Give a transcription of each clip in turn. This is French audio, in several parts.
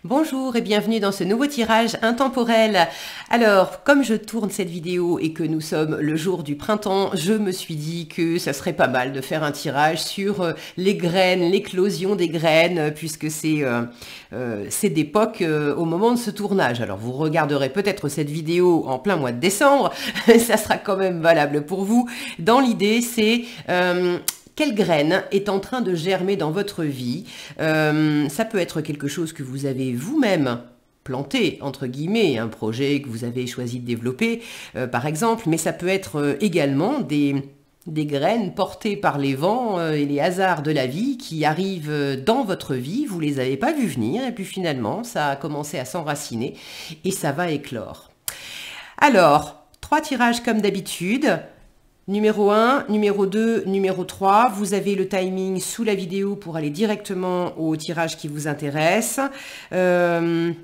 Bonjour et bienvenue dans ce nouveau tirage intemporel. Alors, comme je tourne cette vidéo et que nous sommes le jour du printemps, je me suis dit que ça serait pas mal de faire un tirage sur les graines, l'éclosion des graines, puisque c'est d'époque au moment de ce tournage. Alors, vous regarderez peut-être cette vidéo en plein mois de décembre, ça sera quand même valable pour vous. Dans l'idée, c'est... quelle graine est en train de germer dans votre vie? Ça peut être quelque chose que vous avez vous-même planté, entre guillemets, un projet que vous avez choisi de développer, par exemple, mais ça peut être également des graines portées par les vents et les hasards de la vie qui arrivent dans votre vie, vous les avez pas vues venir, et puis finalement, ça a commencé à s'enraciner et ça va éclore. Alors, 3 tirages comme d'habitude. Numéro 1, numéro 2, numéro 3, vous avez le timing sous la vidéo pour aller directement au tirage qui vous intéresse. Et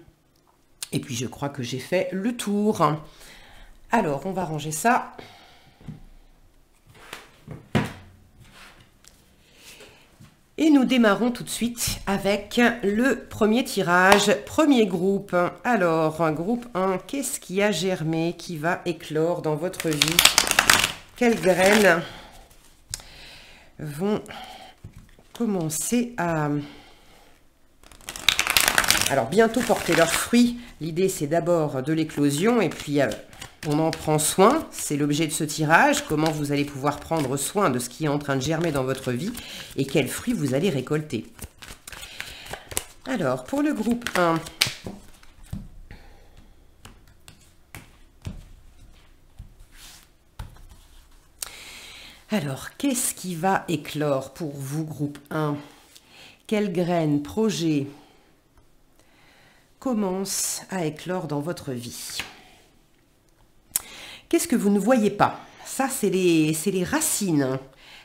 puis je crois que j'ai fait le tour. Alors, on va ranger ça. Et nous démarrons tout de suite avec le premier tirage, premier groupe. Alors, groupe 1, qu'est-ce qui a germé, qui va éclore dans votre vie ? Quelles graines vont commencer à bientôt porter leurs fruits? L'idée, c'est d'abord de l'éclosion et puis on en prend soin. C'est l'objet de ce tirage. Comment vous allez pouvoir prendre soin de ce qui est en train de germer dans votre vie et quels fruits vous allez récolter. Alors, pour le groupe 1... Alors, qu'est-ce qui va éclore pour vous, groupe 1? Quelles graines, projets commencent à éclore dans votre vie? Qu'est-ce que vous ne voyez pas? Ça, c'est les racines.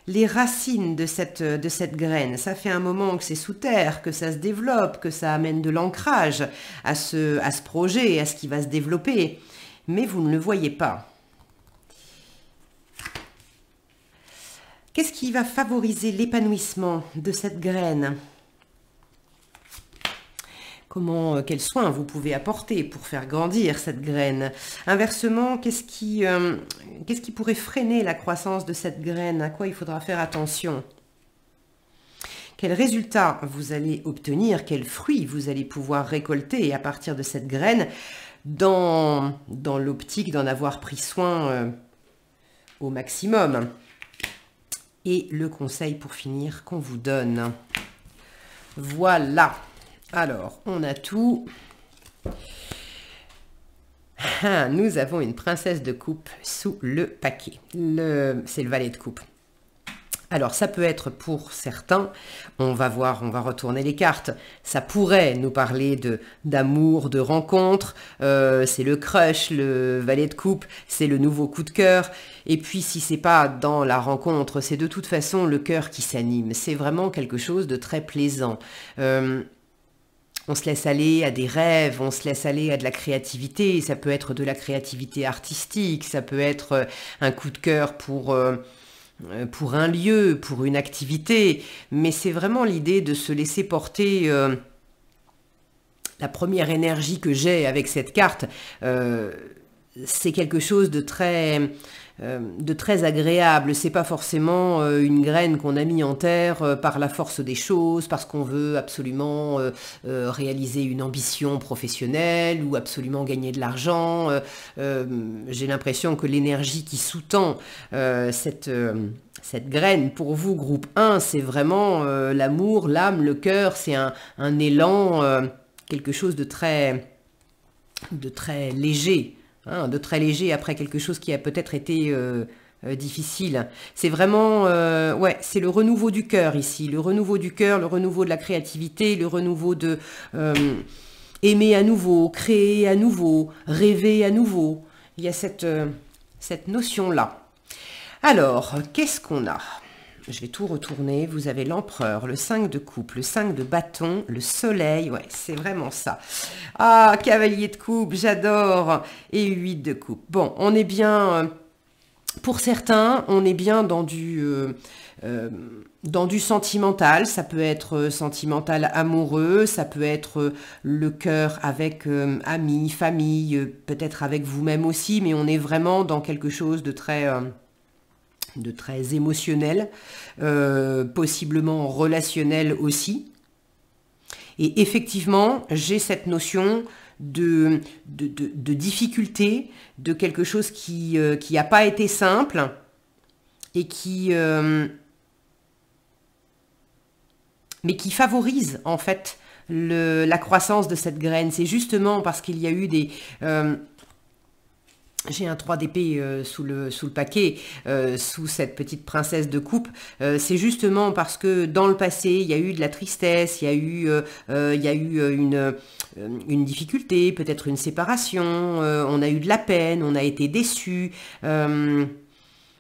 Les racines de cette graine. Ça fait un moment que c'est sous terre, que ça se développe, que ça amène de l'ancrage à ce projet, à ce qui va se développer. Mais vous ne le voyez pas. Qu'est-ce qui va favoriser l'épanouissement de cette graine? Quels soins vous pouvez apporter pour faire grandir cette graine? Inversement, qu'est-ce qui pourrait freiner la croissance de cette graine? À quoi il faudra faire attention? Quels résultats vous allez obtenir? Quels fruits vous allez pouvoir récolter à partir de cette graine dans l'optique d'en avoir pris soin au maximum? Et le conseil pour finir qu'on vous donne. Voilà. Alors, on a tout. Nous avons une princesse de coupe sous le paquet. C'est le valet de coupe. Alors, ça peut être pour certains, on va retourner les cartes, ça pourrait nous parler d'amour, de rencontre, c'est le crush, le valet de coupe, c'est le nouveau coup de cœur, et puis si c'est pas dans la rencontre, c'est de toute façon le cœur qui s'anime, c'est vraiment quelque chose de très plaisant. On se laisse aller à des rêves, on se laisse aller à de la créativité, ça peut être de la créativité artistique, ça peut être un coup de cœur pour un lieu, pour une activité, mais c'est vraiment l'idée de se laisser porter. La première énergie que j'ai avec cette carte, c'est quelque chose de très agréable. C'est pas forcément une graine qu'on a mis en terre par la force des choses, parce qu'on veut absolument réaliser une ambition professionnelle ou absolument gagner de l'argent. J'ai l'impression que l'énergie qui sous-tend cette graine pour vous, groupe 1, c'est vraiment l'amour, l'âme, le cœur, c'est un élan, quelque chose de très léger. De très léger après quelque chose qui a peut-être été difficile. C'est vraiment, c'est le renouveau du cœur ici, le renouveau du cœur, le renouveau de la créativité, le renouveau de aimer à nouveau, créer à nouveau, rêver à nouveau. Il y a cette notion-là. Alors, qu'est-ce qu'on a? Je vais tout retourner. Vous avez l'empereur, le 5 de coupe, le 5 de bâton, le soleil. Ouais, c'est vraiment ça. Ah, cavalier de coupe, j'adore. Et 8 de coupe. Bon, on est bien Pour certains, on est bien dans du sentimental. Ça peut être sentimental amoureux, ça peut être le cœur avec amis, famille, peut-être avec vous-même aussi, mais on est vraiment dans quelque chose de très émotionnel, possiblement relationnel aussi. Et effectivement, j'ai cette notion de difficulté, de quelque chose qui n'a pas été simple et mais qui favorise en fait la croissance de cette graine. C'est justement parce qu'il y a eu des... j'ai un 3 d'épée sous le paquet, sous cette petite princesse de coupe. C'est justement parce que dans le passé, il y a eu de la tristesse, il y a eu une difficulté, peut-être une séparation, on a eu de la peine, on a été déçus.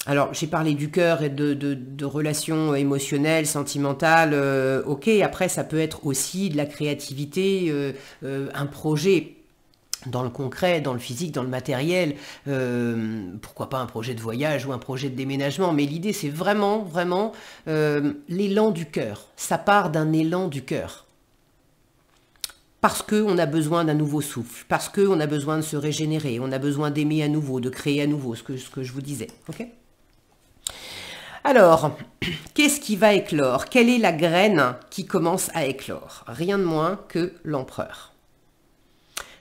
Alors, j'ai parlé du cœur et de relations émotionnelles, sentimentales, ok. Après, ça peut être aussi de la créativité, un projet dans le concret, dans le physique, dans le matériel, pourquoi pas un projet de voyage ou un projet de déménagement, mais l'idée c'est vraiment l'élan du cœur, ça part d'un élan du cœur. Parce qu'on a besoin d'un nouveau souffle, parce qu'on a besoin de se régénérer, on a besoin d'aimer à nouveau, de créer à nouveau, ce que je vous disais. Ok ? Alors, qu'est-ce qui va éclore? Quelle est la graine qui commence à éclore? Rien de moins que l'empereur.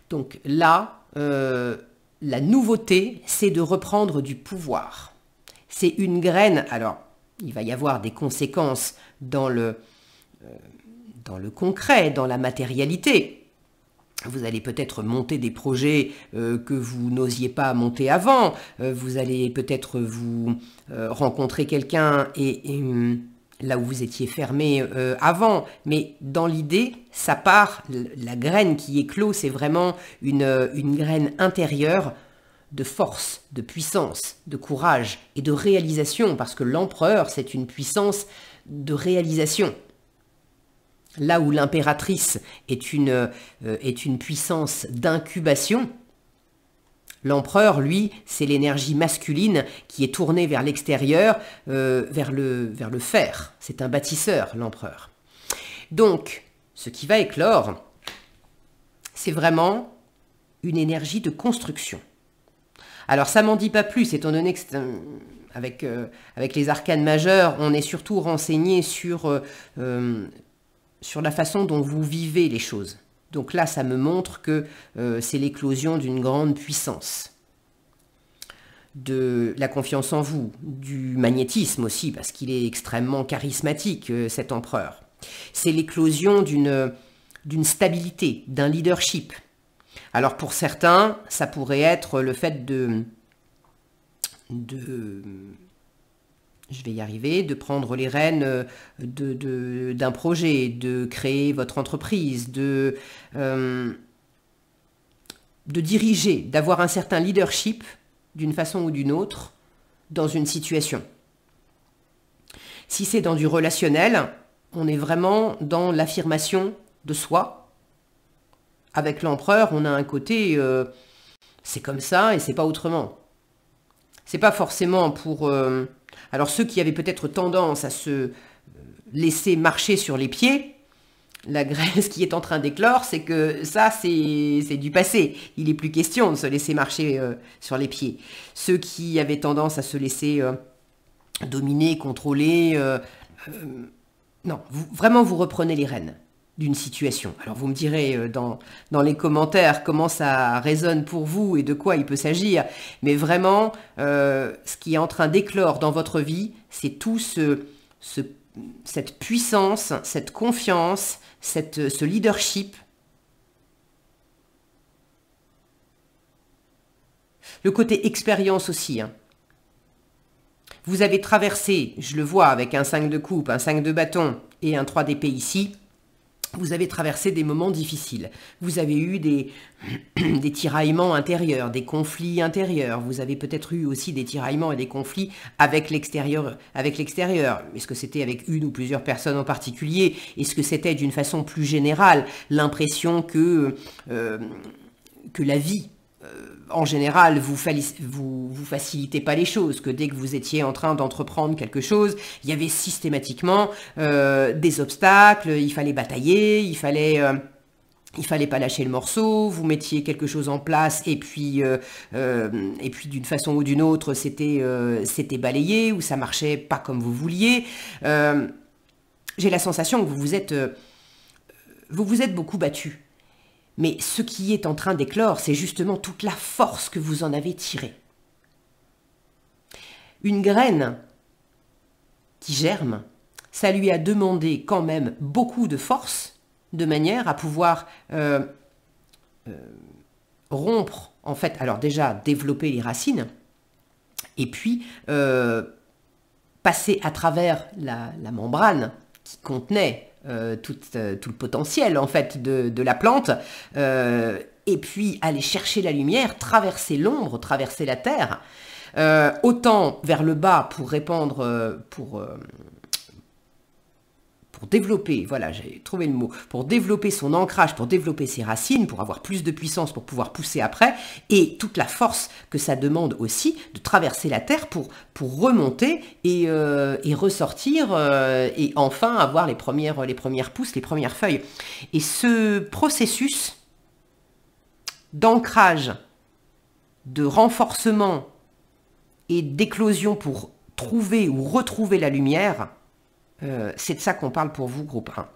Donc là, la nouveauté, c'est de reprendre du pouvoir. C'est une graine, alors il va y avoir des conséquences dans le concret, dans la matérialité. Vous allez peut-être monter des projets que vous n'osiez pas monter avant. Vous allez peut-être vous rencontrer quelqu'un et là où vous étiez fermé avant. Mais dans l'idée, ça part, la graine qui éclot, c'est vraiment une graine intérieure de force, de puissance, de courage et de réalisation. Parce que l'empereur, c'est une puissance de réalisation. Là où l'impératrice est une puissance d'incubation, l'empereur, lui, c'est l'énergie masculine qui est tournée vers l'extérieur, vers le fer. C'est un bâtisseur, l'empereur. Donc, ce qui va éclore, c'est vraiment une énergie de construction. Alors, ça m'en dit pas plus, étant donné que avec les arcanes majeures, on est surtout renseigné sur la façon dont vous vivez les choses. Donc là, ça me montre que c'est l'éclosion d'une grande puissance, de la confiance en vous, du magnétisme aussi, parce qu'il est extrêmement charismatique, cet empereur. C'est l'éclosion d'une stabilité, d'un leadership. Alors pour certains, ça pourrait être le fait je vais y arriver, de prendre les rênes d'un projet, de créer votre entreprise, de diriger, d'avoir un certain leadership d'une façon ou d'une autre dans une situation. Si c'est dans du relationnel, on est vraiment dans l'affirmation de soi. Avec l'empereur, on a un côté c'est comme ça et c'est pas autrement. C'est pas forcément pour... alors ceux qui avaient peut-être tendance à se laisser marcher sur les pieds, la graine, ce qui est en train d'éclore, c'est que ça, c'est du passé. Il n'est plus question de se laisser marcher sur les pieds. Ceux qui avaient tendance à se laisser dominer, contrôler, non, vraiment vous reprenez les rênes d'une situation. Alors vous me direz dans les commentaires comment ça résonne pour vous et de quoi il peut s'agir, mais vraiment, ce qui est en train d'éclore dans votre vie, c'est tout cette puissance, cette confiance, ce leadership. Le côté expérience aussi. Hein. Vous avez traversé, je le vois avec un 5 de coupe, un 5 de bâton et un 3 d'épée ici, vous avez traversé des moments difficiles. Vous avez eu des tiraillements intérieurs, des conflits intérieurs. Vous avez peut-être eu aussi des tiraillements et des conflits avec l'extérieur. Est-ce que c'était avec une ou plusieurs personnes en particulier? Est-ce que c'était d'une façon plus générale l'impression que la vie en général, vous facilitez pas les choses, que dès que vous étiez en train d'entreprendre quelque chose, il y avait systématiquement des obstacles, il fallait batailler, il fallait pas lâcher le morceau, vous mettiez quelque chose en place et puis d'une façon ou d'une autre, c'était balayé ou ça marchait pas comme vous vouliez. J'ai la sensation que vous vous êtes beaucoup battu. Mais ce qui est en train d'éclore, c'est justement toute la force que vous en avez tirée. Une graine qui germe, ça lui a demandé quand même beaucoup de force, de manière à pouvoir rompre, en fait, alors déjà développer les racines, et puis passer à travers la membrane qui contenait tout le potentiel en fait de la plante, et puis aller chercher la lumière, traverser l'ombre, traverser la terre, autant vers le bas pour répandre, pour développer, voilà, j'ai trouvé le mot, pour développer son ancrage, pour développer ses racines, pour avoir plus de puissance, pour pouvoir pousser après, et toute la force que ça demande aussi de traverser la terre pour remonter et ressortir et enfin avoir les premières pousses, les premières feuilles. Et ce processus d'ancrage, de renforcement et d'éclosion pour trouver ou retrouver la lumière, c'est de ça qu'on parle pour vous, groupe 1.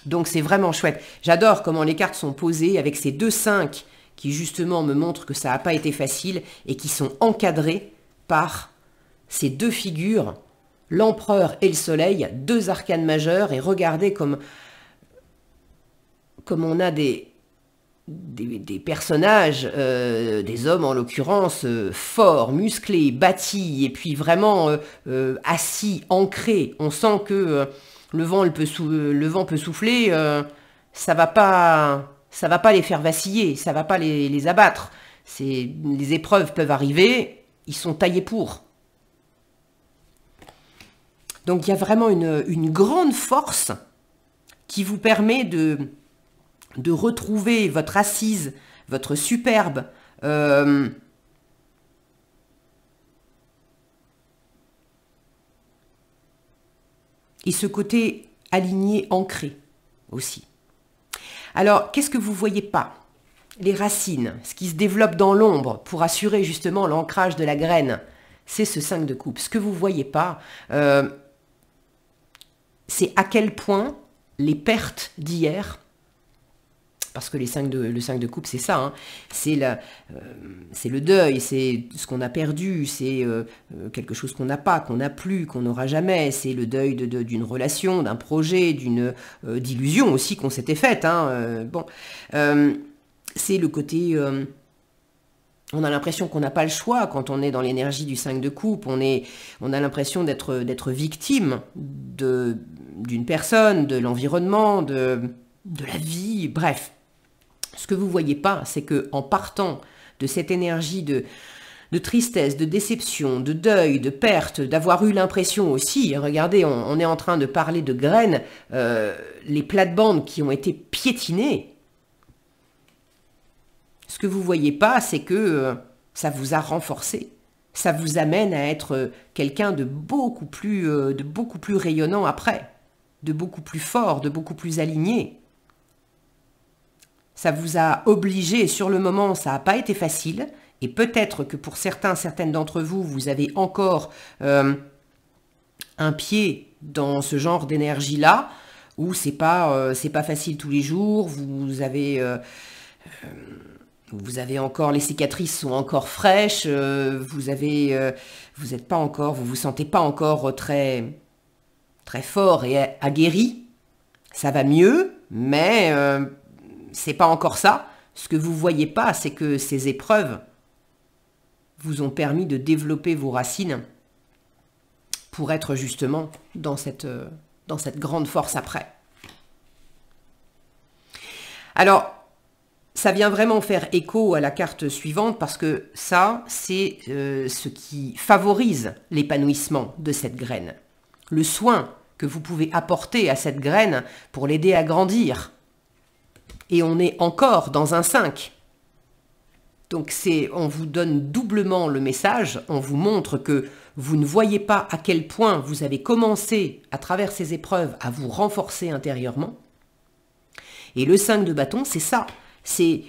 Donc c'est vraiment chouette. J'adore comment les cartes sont posées avec ces 2 5 qui justement me montrent que ça n'a pas été facile et qui sont encadrés par ces 2 figures, l'empereur et le soleil, 2 arcanes majeurs, et regardez comme on a des personnages, des hommes en l'occurrence, forts, musclés, bâtis, et puis vraiment assis, ancrés. On sent que le vent peut souffler, ça va pas les faire vaciller, ça va pas les abattre. Les épreuves peuvent arriver, ils sont taillés pour. Donc il y a vraiment une grande force qui vous permet de retrouver votre assise, votre superbe, et ce côté aligné, ancré aussi. Alors, qu'est-ce que vous ne voyez pas? Les racines, ce qui se développe dans l'ombre pour assurer justement l'ancrage de la graine, c'est ce 5 de coupe. Ce que vous ne voyez pas, c'est à quel point les pertes d'hier, parce que le 5 de coupe, c'est ça, hein, c'est le deuil, c'est ce qu'on a perdu, c'est quelque chose qu'on n'a pas, qu'on n'a plus, qu'on n'aura jamais, c'est le deuil d'une relation, d'un projet, d'une d'illusion aussi qu'on s'était faite. Hein, c'est le côté... on a l'impression qu'on n'a pas le choix quand on est dans l'énergie du 5 de coupe, on a l'impression d'être victime d'une personne, de l'environnement, de la vie, bref. Ce que vous ne voyez pas, c'est qu'en partant de cette énergie de tristesse, de déception, de deuil, de perte, d'avoir eu l'impression aussi, regardez, on est en train de parler de graines, les plates-bandes qui ont été piétinées. Ce que vous ne voyez pas, c'est que ça vous a renforcé. Ça vous amène à être quelqu'un de beaucoup plus rayonnant après, de beaucoup plus fort, de beaucoup plus aligné. Ça vous a obligé, sur le moment, ça n'a pas été facile, et peut-être que pour certaines d'entre vous, vous avez encore un pied dans ce genre d'énergie-là, où c'est pas facile tous les jours, vous avez encore, les cicatrices sont encore fraîches, vous vous sentez pas encore très, très fort et aguerri. Ça va mieux, mais c'est pas encore ça. Ce que vous voyez pas, c'est que ces épreuves vous ont permis de développer vos racines pour être justement dans cette grande force après. Alors, ça vient vraiment faire écho à la carte suivante parce que ça, c'est ce qui favorise l'épanouissement de cette graine. Le soin que vous pouvez apporter à cette graine pour l'aider à grandir. Et on est encore dans un 5. Donc on vous donne doublement le message, on vous montre que vous ne voyez pas à quel point vous avez commencé à travers ces épreuves à vous renforcer intérieurement. Et le 5 de bâton, c'est ça. C'est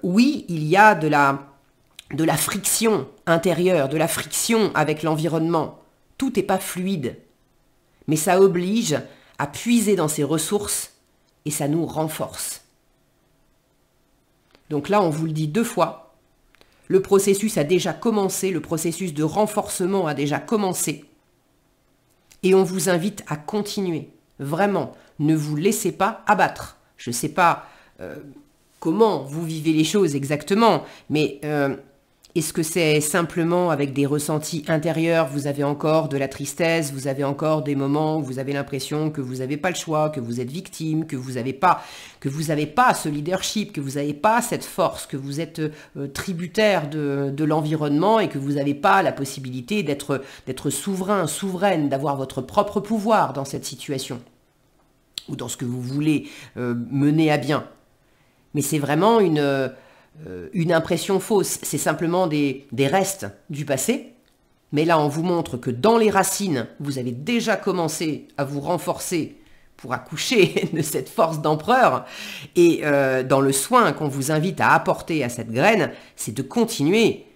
oui, il y a de la friction intérieure, de la friction avec l'environnement. Tout n'est pas fluide. Mais ça oblige à puiser dans ses ressources et ça nous renforce. Donc là, on vous le dit 2 fois. Le processus a déjà commencé, le processus de renforcement a déjà commencé. Et on vous invite à continuer. Vraiment, ne vous laissez pas abattre. Je ne sais pas comment vous vivez les choses exactement, mais est-ce que c'est simplement avec des ressentis intérieurs, vous avez encore de la tristesse, vous avez encore des moments où vous avez l'impression que vous n'avez pas le choix, que vous êtes victime, que vous n'avez pas ce leadership, que vous n'avez pas cette force, que vous êtes tributaire de l'environnement et que vous n'avez pas la possibilité d'être souverain, souveraine, d'avoir votre propre pouvoir dans cette situation ou dans ce que vous voulez mener à bien. Mais c'est vraiment une impression fausse, c'est simplement des restes du passé. Mais là, on vous montre que dans les racines, vous avez déjà commencé à vous renforcer pour accoucher de cette force d'empereur. Et dans le soin qu'on vous invite à apporter à cette graine, c'est de continuer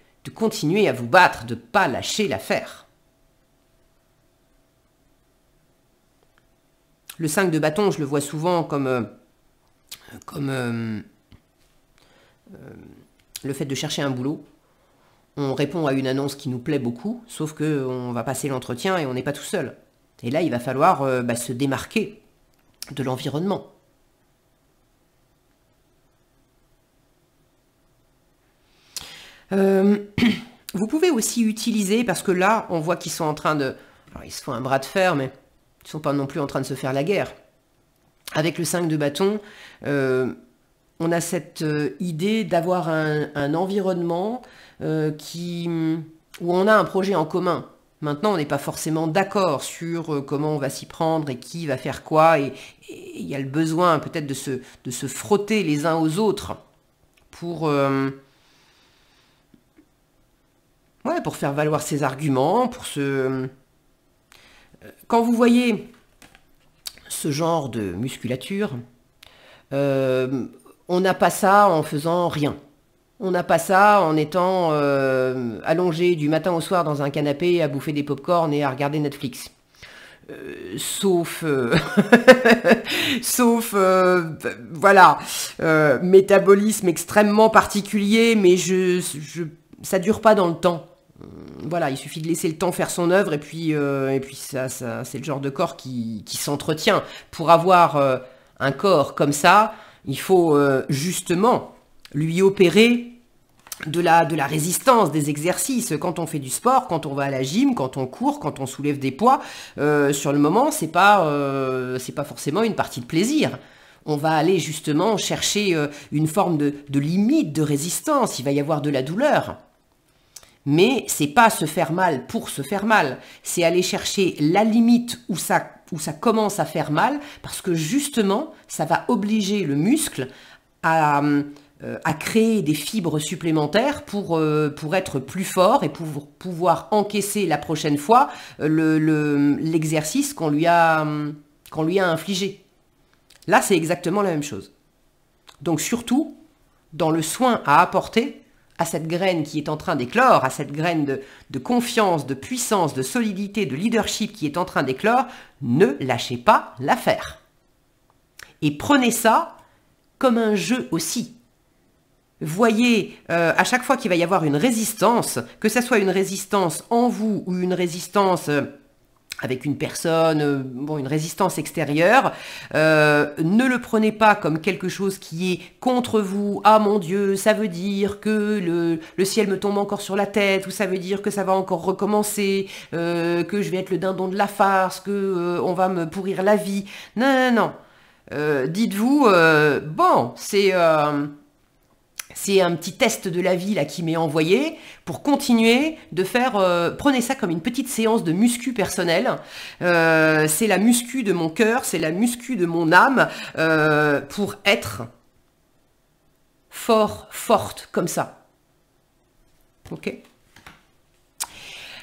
à vous battre, de ne pas lâcher l'affaire. Le 5 de bâton, je le vois souvent comme le fait de chercher un boulot. On répond à une annonce qui nous plaît beaucoup, sauf qu'on va passer l'entretien et on n'est pas tout seul. Et là, il va falloir se démarquer de l'environnement. Vous pouvez aussi utiliser, parce que là, on voit qu'ils sont en train de... Alors, ils se font un bras de fer, mais ils ne sont pas non plus en train de se faire la guerre. Avec le 5 de bâton, on a cette idée d'avoir un environnement où on a un projet en commun. Maintenant, on n'est pas forcément d'accord sur comment on va s'y prendre et qui va faire quoi. Et il y a le besoin peut-être de se frotter les uns aux autres pour faire valoir ses arguments, Quand vous voyez ce genre de musculature, on n'a pas ça en faisant rien. On n'a pas ça en étant allongé du matin au soir dans un canapé à bouffer des pop-corn et à regarder Netflix. Sauf métabolisme extrêmement particulier, mais ça dure pas dans le temps. Voilà, il suffit de laisser le temps faire son œuvre et puis ça c'est le genre de corps qui s'entretient. Pour avoir un corps comme ça, il faut justement lui opérer de la résistance, des exercices. Quand on fait du sport, quand on va à la gym, quand on court, quand on soulève des poids, sur le moment, c'est pas forcément une partie de plaisir. On va aller justement chercher une forme de limite, de résistance. Il va y avoir de la douleur. Mais c'est pas se faire mal pour se faire mal. C'est aller chercher la limite où ça commence à faire mal, parce que justement, ça va obliger le muscle à créer des fibres supplémentaires pour être plus fort et pour pouvoir encaisser la prochaine fois l'exercice qu'on lui a infligé. Là, c'est exactement la même chose. Donc surtout, dans le soin à apporter à cette graine qui est en train d'éclore, à cette graine de confiance, de puissance, de solidité, de leadership qui est en train d'éclore, ne lâchez pas l'affaire. Et prenez ça comme un jeu aussi. Voyez, à chaque fois qu'il va y avoir une résistance, que ce soit une résistance en vous ou une résistance avec une personne, une résistance extérieure, ne le prenez pas comme quelque chose qui est contre vous. Ah mon Dieu, ça veut dire que le ciel me tombe encore sur la tête, ou ça veut dire que ça va encore recommencer, que je vais être le dindon de la farce, que on va me pourrir la vie. Non. Dites-vous, c'est un petit test de la vie là qui m'est envoyé pour continuer de faire... prenez ça comme une petite séance de muscu personnelle. C'est la muscu de mon cœur, c'est la muscu de mon âme pour être fort, forte comme ça. ok?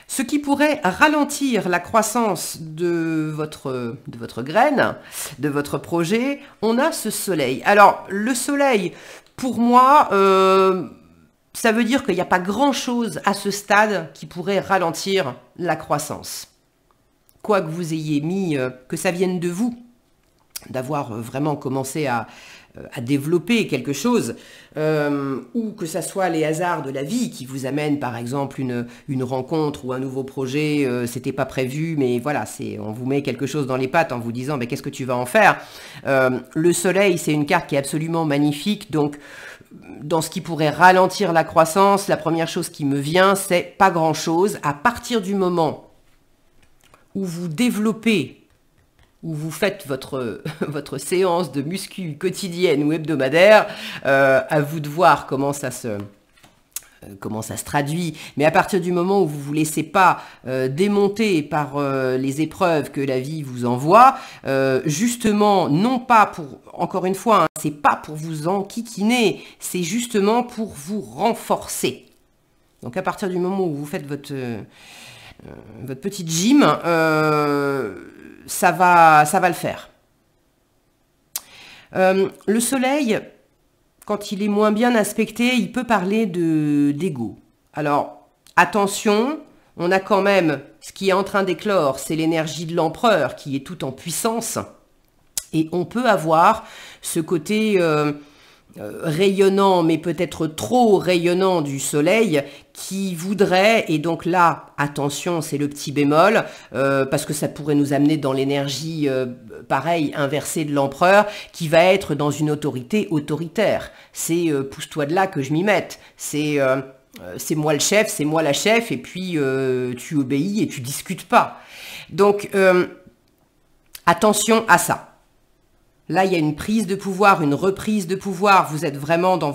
Ce qui pourrait ralentir la croissance de votre graine, de votre projet, on a ce soleil. Alors, le soleil, pour moi, ça veut dire qu'il n'y a pas grand-chose à ce stade qui pourrait ralentir la croissance. Quoi que vous ayez mis, que ça vienne de vous, d'avoir vraiment commencé à développer quelque chose, ou que ça soit les hasards de la vie qui vous amènent par exemple une rencontre ou un nouveau projet, c'était pas prévu, mais voilà, on vous met quelque chose dans les pattes en vous disant mais qu'est-ce que tu vas en faire. Le soleil, c'est une carte qui est absolument magnifique, donc dans ce qui pourrait ralentir la croissance, la première chose qui me vient, c'est pas grand-chose. À partir du moment où vous développez, où vous faites votre séance de muscu quotidienne ou hebdomadaire, à vous de voir comment ça se traduit. Mais à partir du moment où vous ne vous laissez pas démonter par les épreuves que la vie vous envoie, justement, non pas pour, encore une fois, hein, c'est pas pour vous enquiquiner, c'est justement pour vous renforcer. Donc à partir du moment où vous faites votre petite gym, ça va le faire. Le soleil, quand il est moins bien aspecté, il peut parler d'ego. Alors, attention, on a quand même, ce qui est en train d'éclore, c'est l'énergie de l'empereur qui est tout en puissance. Et on peut avoir ce côté rayonnant, mais peut-être trop rayonnant du soleil, qui voudrait, et donc là, attention, c'est le petit bémol, parce que ça pourrait nous amener dans l'énergie, pareil, inversée de l'empereur, qui va être dans une autorité autoritaire. C'est pousse-toi de là que je m'y mette. C'est moi le chef, c'est moi la chef, et puis tu obéis et tu discutes pas. Donc, attention à ça. Là, il y a une prise de pouvoir, une reprise de pouvoir. Vous êtes vraiment dans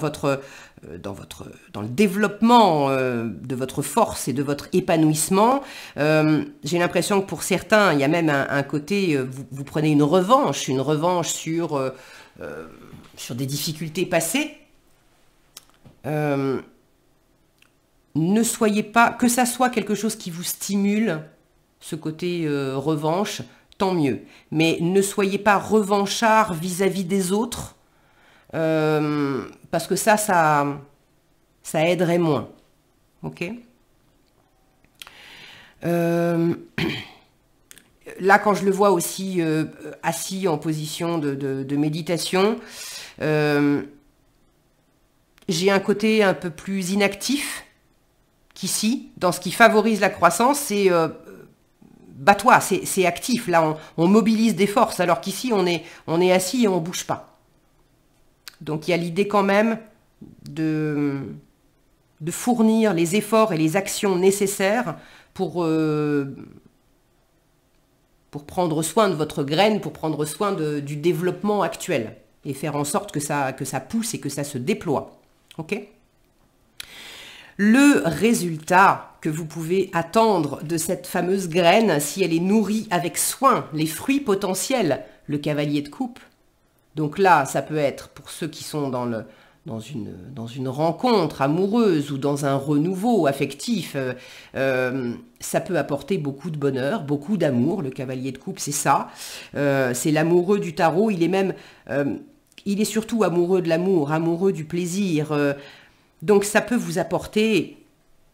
le développement de votre force et de votre épanouissement. J'ai l'impression que pour certains, il y a même un côté, vous prenez une revanche sur des difficultés passées. Ne soyez pas, que ça soit quelque chose qui vous stimule, ce côté revanche, tant mieux. Mais ne soyez pas revanchard vis-à-vis des autres, parce que ça aiderait moins. Ok ? Là, quand je le vois aussi assis en position de méditation, j'ai un côté un peu plus inactif qu'ici, dans ce qui favorise la croissance, c'est bats-toi, c'est actif. Là, on mobilise des forces, alors qu'ici, on est assis et on ne bouge pas. Donc, il y a l'idée quand même de fournir les efforts et les actions nécessaires pour prendre soin de votre graine, pour prendre soin du développement actuel et faire en sorte que ça pousse et que ça se déploie. Ok ? Le résultat que vous pouvez attendre de cette fameuse graine, si elle est nourrie avec soin, les fruits potentiels, le cavalier de coupe. Donc là, ça peut être pour ceux qui sont dans une rencontre amoureuse ou dans un renouveau affectif, ça peut apporter beaucoup de bonheur, beaucoup d'amour. Le cavalier de coupe, c'est ça. C'est l'amoureux du tarot. Il est surtout amoureux de l'amour, amoureux du plaisir. Donc ça peut vous apporter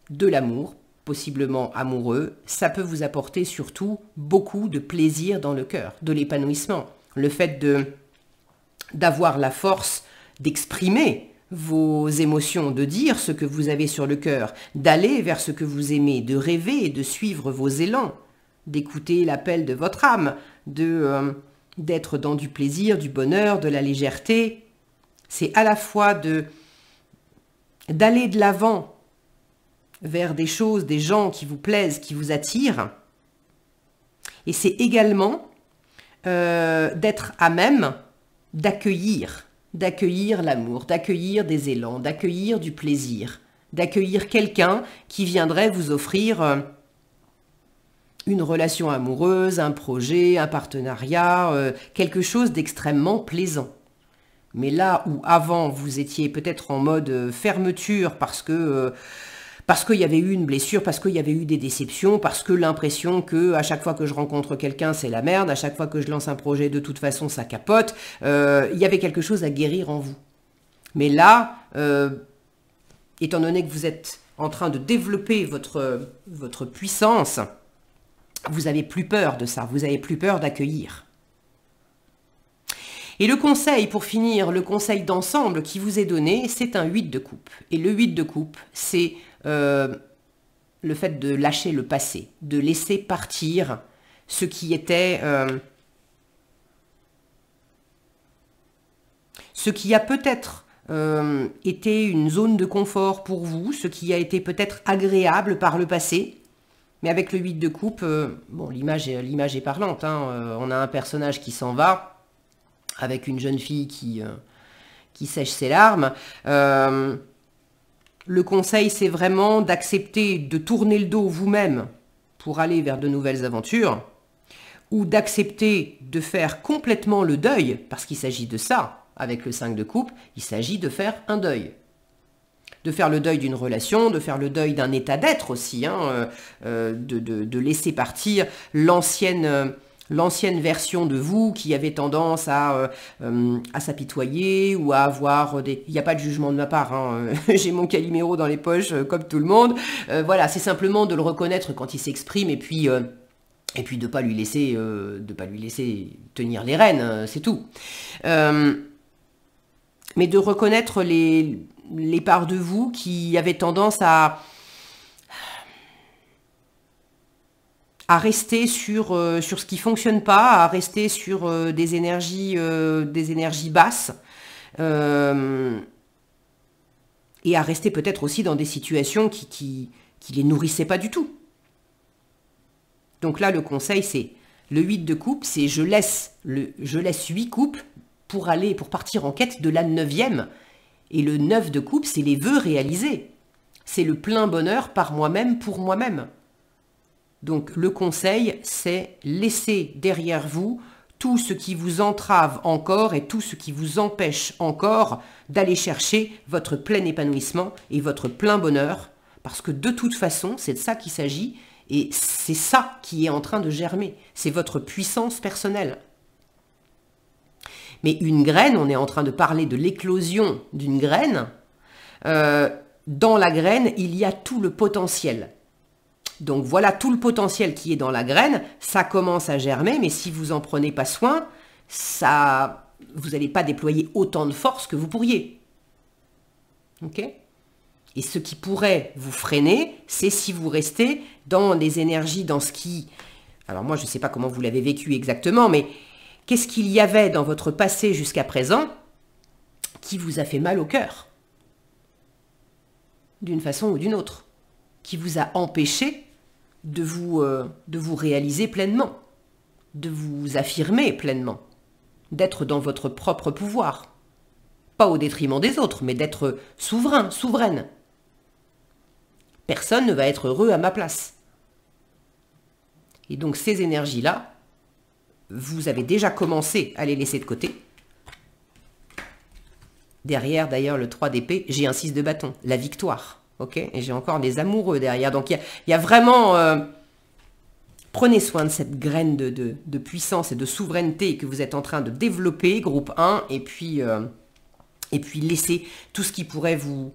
de l'amour, possiblement amoureux. Ça peut vous apporter surtout beaucoup de plaisir dans le cœur, de l'épanouissement. Le fait d'avoir la force d'exprimer vos émotions, de dire ce que vous avez sur le cœur, d'aller vers ce que vous aimez, de rêver, de suivre vos élans, d'écouter l'appel de votre âme, d'être dans du plaisir, du bonheur, de la légèreté. C'est à la fois d'aller de l'avant vers des choses, des gens qui vous plaisent, qui vous attirent. Et c'est également d'être à même d'accueillir l'amour, d'accueillir des élans, d'accueillir du plaisir, d'accueillir quelqu'un qui viendrait vous offrir une relation amoureuse, un projet, un partenariat, quelque chose d'extrêmement plaisant. Mais là où avant vous étiez peut-être en mode fermeture parce que parce qu'il y avait eu une blessure, parce qu'il y avait eu des déceptions, parce que l'impression que à chaque fois que je rencontre quelqu'un, c'est la merde, à chaque fois que je lance un projet, de toute façon, ça capote. Il y avait quelque chose à guérir en vous. Mais là, étant donné que vous êtes en train de développer votre puissance, vous n'avez plus peur de ça, vous n'avez plus peur d'accueillir. Et le conseil, pour finir, le conseil d'ensemble qui vous est donné, c'est un 8 de coupe. Et le 8 de coupe, c'est le fait de lâcher le passé, de laisser partir ce qui était... ce qui a peut-être été une zone de confort pour vous, ce qui a été peut-être agréable par le passé. Mais avec le 8 de coupe, bon, l'image est parlante. Hein, on a un personnage qui s'en va, avec une jeune fille qui sèche ses larmes. Le conseil, c'est vraiment d'accepter de tourner le dos vous-même pour aller vers de nouvelles aventures, ou d'accepter de faire complètement le deuil, parce qu'il s'agit de ça. Avec le 5 de coupe, il s'agit de faire un deuil. De faire le deuil d'une relation, de faire le deuil d'un état d'être aussi, hein, de laisser partir l'ancienne version de vous qui avait tendance à s'apitoyer ou à avoir des... Il n'y a pas de jugement de ma part, hein. J'ai mon Calimero dans les poches comme tout le monde. Voilà, c'est simplement de le reconnaître quand il s'exprime et puis de pas lui laisser tenir les rênes, c'est tout. Mais de reconnaître les parts de vous qui avaient tendance à rester sur ce qui fonctionne pas, à rester sur des énergies basses, et à rester peut-être aussi dans des situations qui les nourrissaient pas du tout. Donc là, le conseil, c'est le 8 de coupe, c'est je laisse 8 coupes pour partir en quête de la 9e. Et le 9 de coupe, c'est les vœux réalisés. C'est le plein bonheur par moi-même, pour moi-même. Donc le conseil, c'est laisser derrière vous tout ce qui vous entrave encore et tout ce qui vous empêche encore d'aller chercher votre plein épanouissement et votre plein bonheur. Parce que de toute façon, c'est de ça qu'il s'agit et c'est ça qui est en train de germer. C'est votre puissance personnelle. Mais une graine, on est en train de parler de l'éclosion d'une graine. Dans la graine, il y a tout le potentiel. Donc voilà tout le potentiel qui est dans la graine. Ça commence à germer, mais si vous n'en prenez pas soin, vous n'allez pas déployer autant de force que vous pourriez. Ok ? Et ce qui pourrait vous freiner, c'est si vous restez dans des énergies, dans ce qui... Alors moi, je ne sais pas comment vous l'avez vécu exactement, mais... Qu'est-ce qu'il y avait dans votre passé jusqu'à présent qui vous a fait mal au cœur, d'une façon ou d'une autre, qui vous a empêché de vous réaliser pleinement, de vous affirmer pleinement, d'être dans votre propre pouvoir, pas au détriment des autres, mais d'être souverain, souveraine. Personne ne va être heureux à ma place. Et donc ces énergies-là, vous avez déjà commencé à les laisser de côté. Derrière, d'ailleurs, le 3 d'épée, j'ai un 6 de bâton, la victoire. Ok ? Et j'ai encore des amoureux derrière. Donc, il y a vraiment... prenez soin de cette graine de puissance et de souveraineté que vous êtes en train de développer, groupe 1, et puis laissez tout ce qui pourrait vous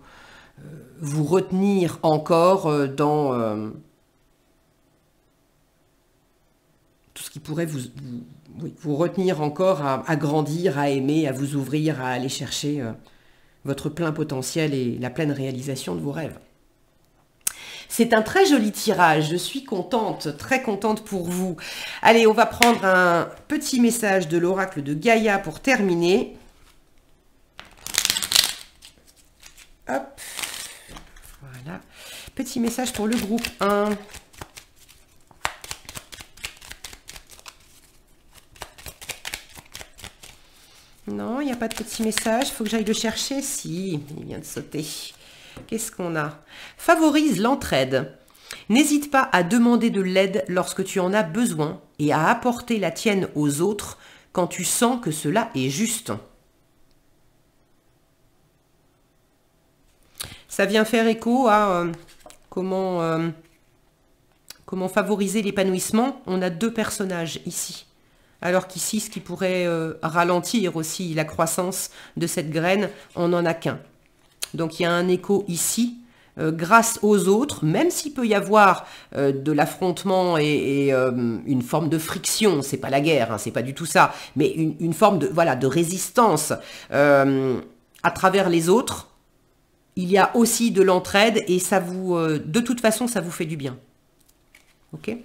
retenir encore dans... tout ce qui pourrait vous retenir encore à grandir, à aimer, à vous ouvrir, à aller chercher votre plein potentiel et la pleine réalisation de vos rêves. C'est un très joli tirage, je suis contente, très contente pour vous. Allez, on va prendre un petit message de l'oracle de Gaïa pour terminer. Hop, voilà. Petit message pour le groupe 1. Non, il n'y a pas de petit message. Il faut que j'aille le chercher. Si, il vient de sauter. Qu'est-ce qu'on a? Favorise l'entraide. N'hésite pas à demander de l'aide lorsque tu en as besoin et à apporter la tienne aux autres quand tu sens que cela est juste. Ça vient faire écho à comment favoriser l'épanouissement. On a 2 personnages ici. Alors qu'ici, ce qui pourrait ralentir aussi la croissance de cette graine, on n'en a qu'un. Donc il y a un écho ici, grâce aux autres, même s'il peut y avoir de l'affrontement et une forme de friction, c'est pas la guerre, hein, c'est pas du tout ça, mais une forme de, voilà, de résistance à travers les autres, il y a aussi de l'entraide et ça vous, de toute façon, ça vous fait du bien. Ok ?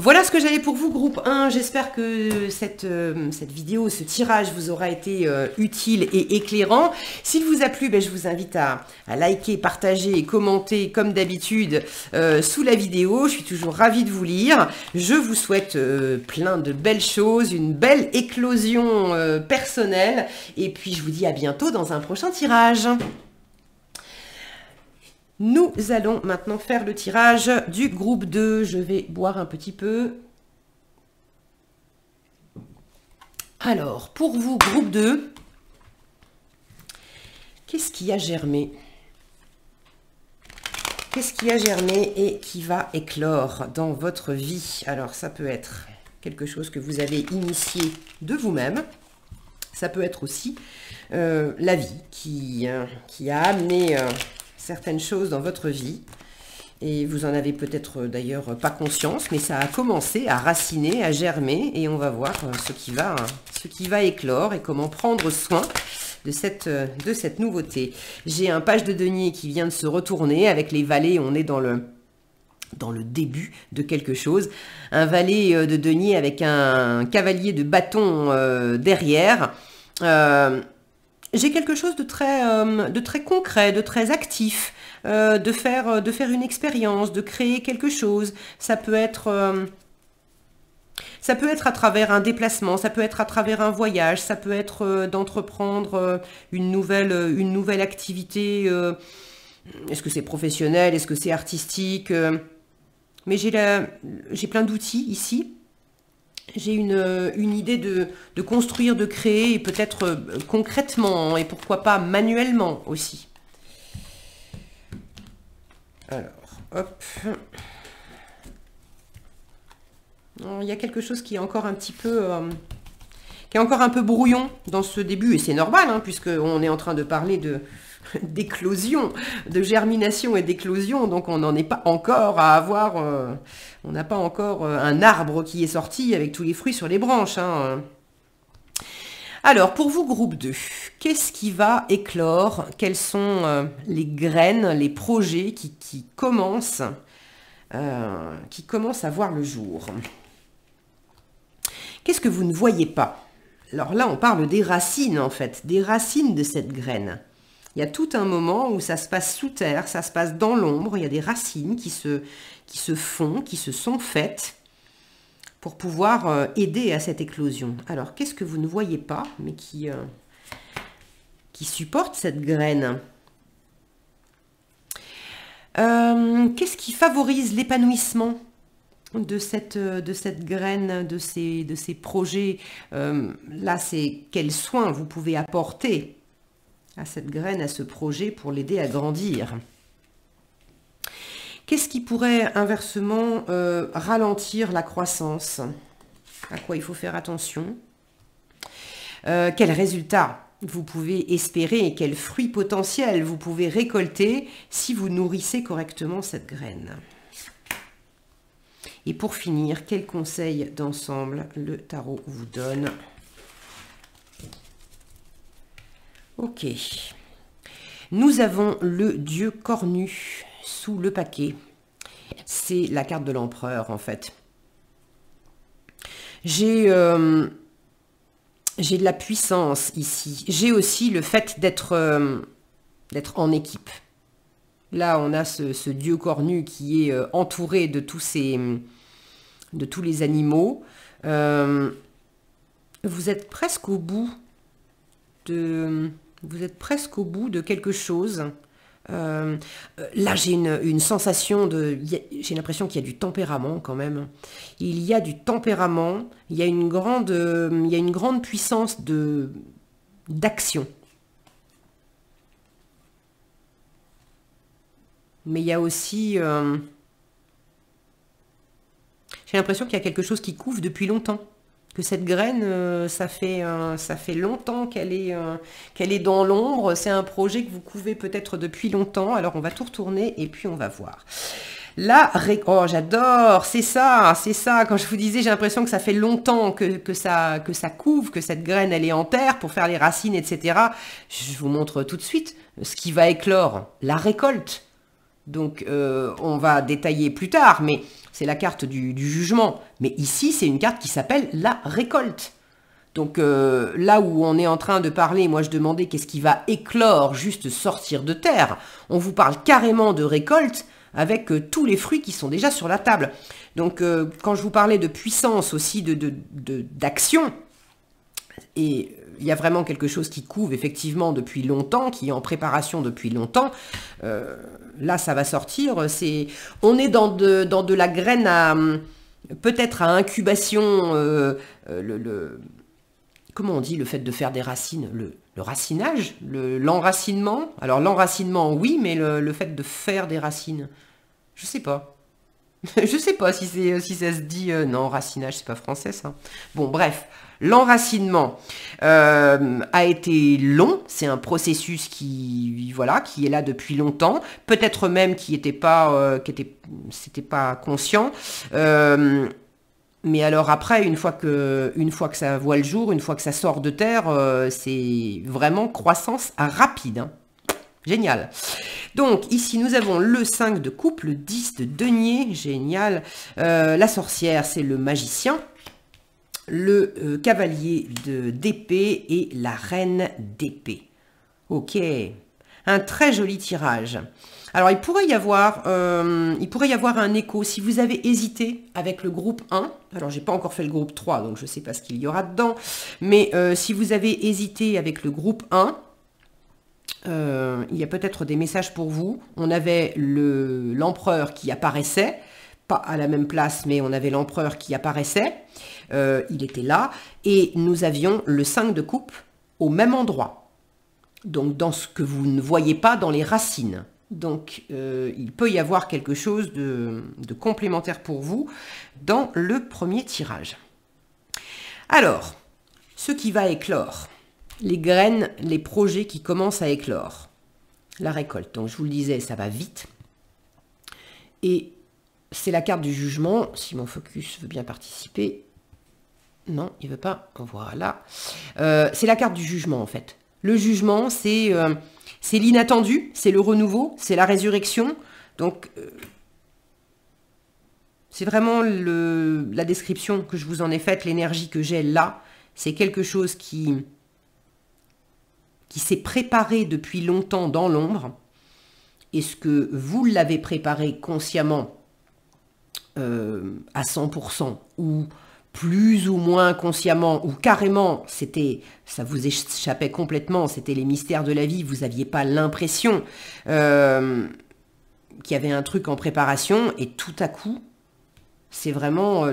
Voilà ce que j'avais pour vous, groupe 1. J'espère que cette vidéo, ce tirage vous aura été utile et éclairant. S'il vous a plu, je vous invite à liker, partager et commenter comme d'habitude sous la vidéo. Je suis toujours ravie de vous lire. Je vous souhaite plein de belles choses, une belle éclosion personnelle. Et puis, je vous dis à bientôt dans un prochain tirage. Nous allons maintenant faire le tirage du groupe 2. Je vais boire un petit peu. Alors, pour vous, groupe 2, qu'est-ce qui a germé? Qu'est-ce qui a germé et qui va éclore dans votre vie? Alors, ça peut être quelque chose que vous avez initié de vous-même. Ça peut être aussi la vie qui a amené... certaines choses dans votre vie et vous en avez peut-être d'ailleurs pas conscience, mais ça a commencé à raciner, à germer et on va voir ce qui va éclore et comment prendre soin de cette nouveauté. J'ai un page de denier qui vient de se retourner avec les valets, on est dans le début de quelque chose. Un valet de denier avec un cavalier de bâton derrière. J'ai quelque chose de très concret, de très actif, de faire une expérience, de créer quelque chose. Ça peut être à travers un déplacement, ça peut être à travers un voyage, ça peut être d'entreprendre une nouvelle activité. Est-ce que c'est professionnel, est-ce que c'est artistique? Mais j'ai plein d'outils ici. J'ai une idée de construire, de créer, et peut-être concrètement, et pourquoi pas manuellement aussi. Alors, hop. Il y a quelque chose qui est encore un petit peu... qui est encore un peu brouillon dans ce début, et c'est normal, hein, puisqu'on est en train de parler d'éclosion, de germination et d'éclosion, donc on n'en est pas encore à avoir... on n'a pas encore un arbre qui est sorti avec tous les fruits sur les branches. Hein. Alors, pour vous, groupe 2, qu'est-ce qui va éclore? Quelles sont les graines, les projets qui commencent à voir le jour? Qu'est-ce que vous ne voyez pas? Alors là, on parle des racines, en fait, des racines de cette graine. Il y a tout un moment où ça se passe sous terre, ça se passe dans l'ombre, il y a des racines qui se font, qui se sont faites pour pouvoir aider à cette éclosion. Alors, qu'est-ce que vous ne voyez pas, mais qui supporte cette graine? Qu'est-ce qui favorise l'épanouissement de cette graine, de ces projets? Là, c'est quels soins vous pouvez apporter à cette graine, à ce projet pour l'aider à grandir. Qu'est-ce qui pourrait inversement ralentir la croissance? À quoi il faut faire attention? Quels résultats vous pouvez espérer et quels fruits potentiels vous pouvez récolter si vous nourrissez correctement cette graine? Et pour finir, quels conseils d'ensemble le tarot vous donne? Ok. Nous avons le dieu cornu sous le paquet. C'est la carte de l'empereur, en fait. J'ai de la puissance ici. J'ai aussi le fait d'être en équipe. Là, on a ce dieu cornu qui est entouré de tous les animaux. Vous êtes presque au bout de quelque chose. Là, j'ai une sensation j'ai l'impression qu'il y a du tempérament quand même. Il y a du tempérament, il y a une grande puissance d'action. Mais il y a aussi... j'ai l'impression qu'il y a quelque chose qui couve depuis longtemps. Que cette graine, ça fait longtemps qu'elle est dans l'ombre. C'est un projet que vous couvez peut-être depuis longtemps. Alors, on va tout retourner et puis on va voir. Là, oh, j'adore, c'est ça. Quand je vous disais, j'ai l'impression que ça fait longtemps que ça couve, que cette graine, elle est en terre pour faire les racines, etc. Je vous montre tout de suite ce qui va éclore, la récolte. Donc, on va détailler plus tard, mais c'est la carte du jugement. Mais ici, c'est une carte qui s'appelle la récolte. Donc, là où on est en train de parler, moi je demandais qu'est-ce qui va éclore, juste sortir de terre. On vous parle carrément de récolte avec tous les fruits qui sont déjà sur la table. Donc, quand je vous parlais de puissance aussi, d'action, et il y a vraiment quelque chose qui couve effectivement depuis longtemps, qui est en préparation depuis longtemps. Là, ça va sortir. On est dans de la graine peut-être à incubation. Comment on dit le fait de faire des racines, le racinage, l'enracinement. Alors l'enracinement, oui, mais le fait de faire des racines, je sais pas. Je sais pas si ça se dit... non, racinage, c'est pas français, ça. Bon, bref. L'enracinement a été long. C'est un processus qui est là depuis longtemps. Peut-être même c'était pas conscient. Mais alors après, une fois que ça voit le jour, une fois que ça sort de terre, c'est vraiment croissance rapide, hein. Génial. Donc, ici, nous avons le 5 de coupe, le 10 de denier. Génial. La sorcière, c'est le magicien. Le cavalier d'épée et la reine d'épée. Ok. Un très joli tirage. Alors, il pourrait y avoir un écho. Si vous avez hésité avec le groupe 1, alors j'ai pas encore fait le groupe 3, donc je sais pas ce qu'il y aura dedans, mais si vous avez hésité avec le groupe 1, il y a peut-être des messages pour vous. On avait l'empereur qui apparaissait, pas à la même place, mais on avait l'empereur qui apparaissait. Il était là. Et nous avions le 5 de coupe au même endroit. Donc, dans ce que vous ne voyez pas dans les racines. Donc, il peut y avoir quelque chose de complémentaire pour vous dans le premier tirage. Alors, ce qui va éclore. Les graines, les projets qui commencent à éclore. La récolte. Donc, je vous le disais, ça va vite. Et c'est la carte du jugement. Si mon focus veut bien participer. Non, il ne veut pas. Voilà. C'est la carte du jugement, en fait. Le jugement, c'est l'inattendu, c'est le renouveau, c'est la résurrection. Donc, c'est vraiment la description que je vous en ai faite, l'énergie que j'ai là. C'est quelque chose qui s'est préparé depuis longtemps dans l'ombre. Est-ce que vous l'avez préparé consciemment à 100% ou plus ou moins consciemment ou carrément, ça vous échappait complètement, c'était les mystères de la vie, vous n'aviez pas l'impression qu'il y avait un truc en préparation et tout à coup, c'est vraiment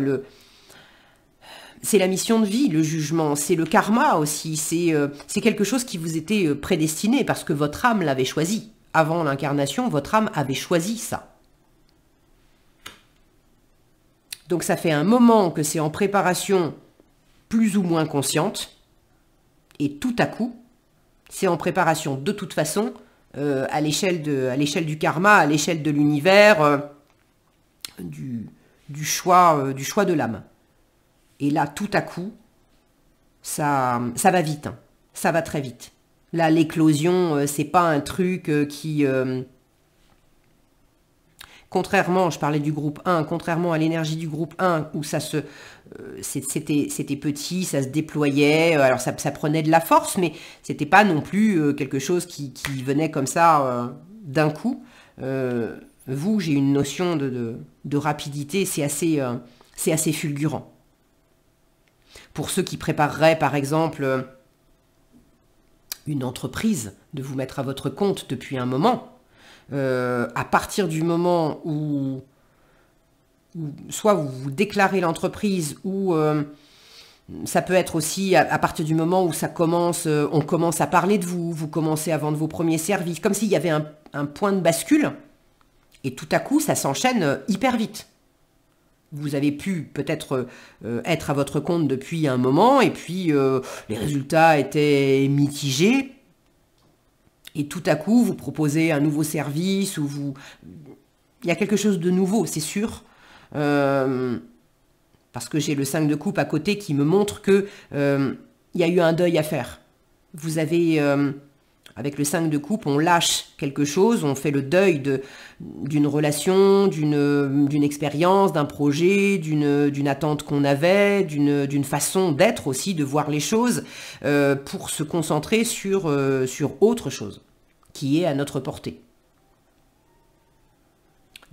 c'est la mission de vie, le jugement, c'est le karma aussi, c'est quelque chose qui vous était prédestiné parce que votre âme l'avait choisi. Avant l'incarnation, votre âme avait choisi ça. Donc ça fait un moment que c'est en préparation plus ou moins consciente. Et tout à coup, c'est en préparation de toute façon à l'échelle du karma, à l'échelle de l'univers, du choix de l'âme. Et là, tout à coup, ça va vite. Hein. Ça va très vite. Là, l'éclosion, c'est pas un truc qui... Contrairement, je parlais du groupe 1, contrairement à l'énergie du groupe 1, où c'était petit, ça se déployait, alors ça prenait de la force, mais c'était pas non plus quelque chose qui venait comme ça d'un coup. Vous, j'ai une notion de rapidité, c'est assez fulgurant. Pour ceux qui prépareraient, par exemple, une entreprise, de vous mettre à votre compte depuis un moment, à partir du moment où soit vous déclarez l'entreprise ou ça peut être aussi à partir du moment où on commence à parler de vous, vous commencez à vendre vos premiers services, comme s'il y avait un point de bascule Et tout à coup, ça s'enchaîne hyper vite. Vous avez pu peut-être être à votre compte depuis un moment et puis les résultats étaient mitigés. Et tout à coup, vous proposez un nouveau service ou il y a quelque chose de nouveau, c'est sûr. Parce que j'ai le 5 de coupe à côté qui me montre que il y a eu un deuil à faire. Vous avez, avec le 5 de coupe, on lâche quelque chose, on fait le deuil d'une relation, d'une expérience, d'un projet, d'une attente qu'on avait, d'une façon d'être aussi, de voir les choses, pour se concentrer sur autre chose qui est à notre portée.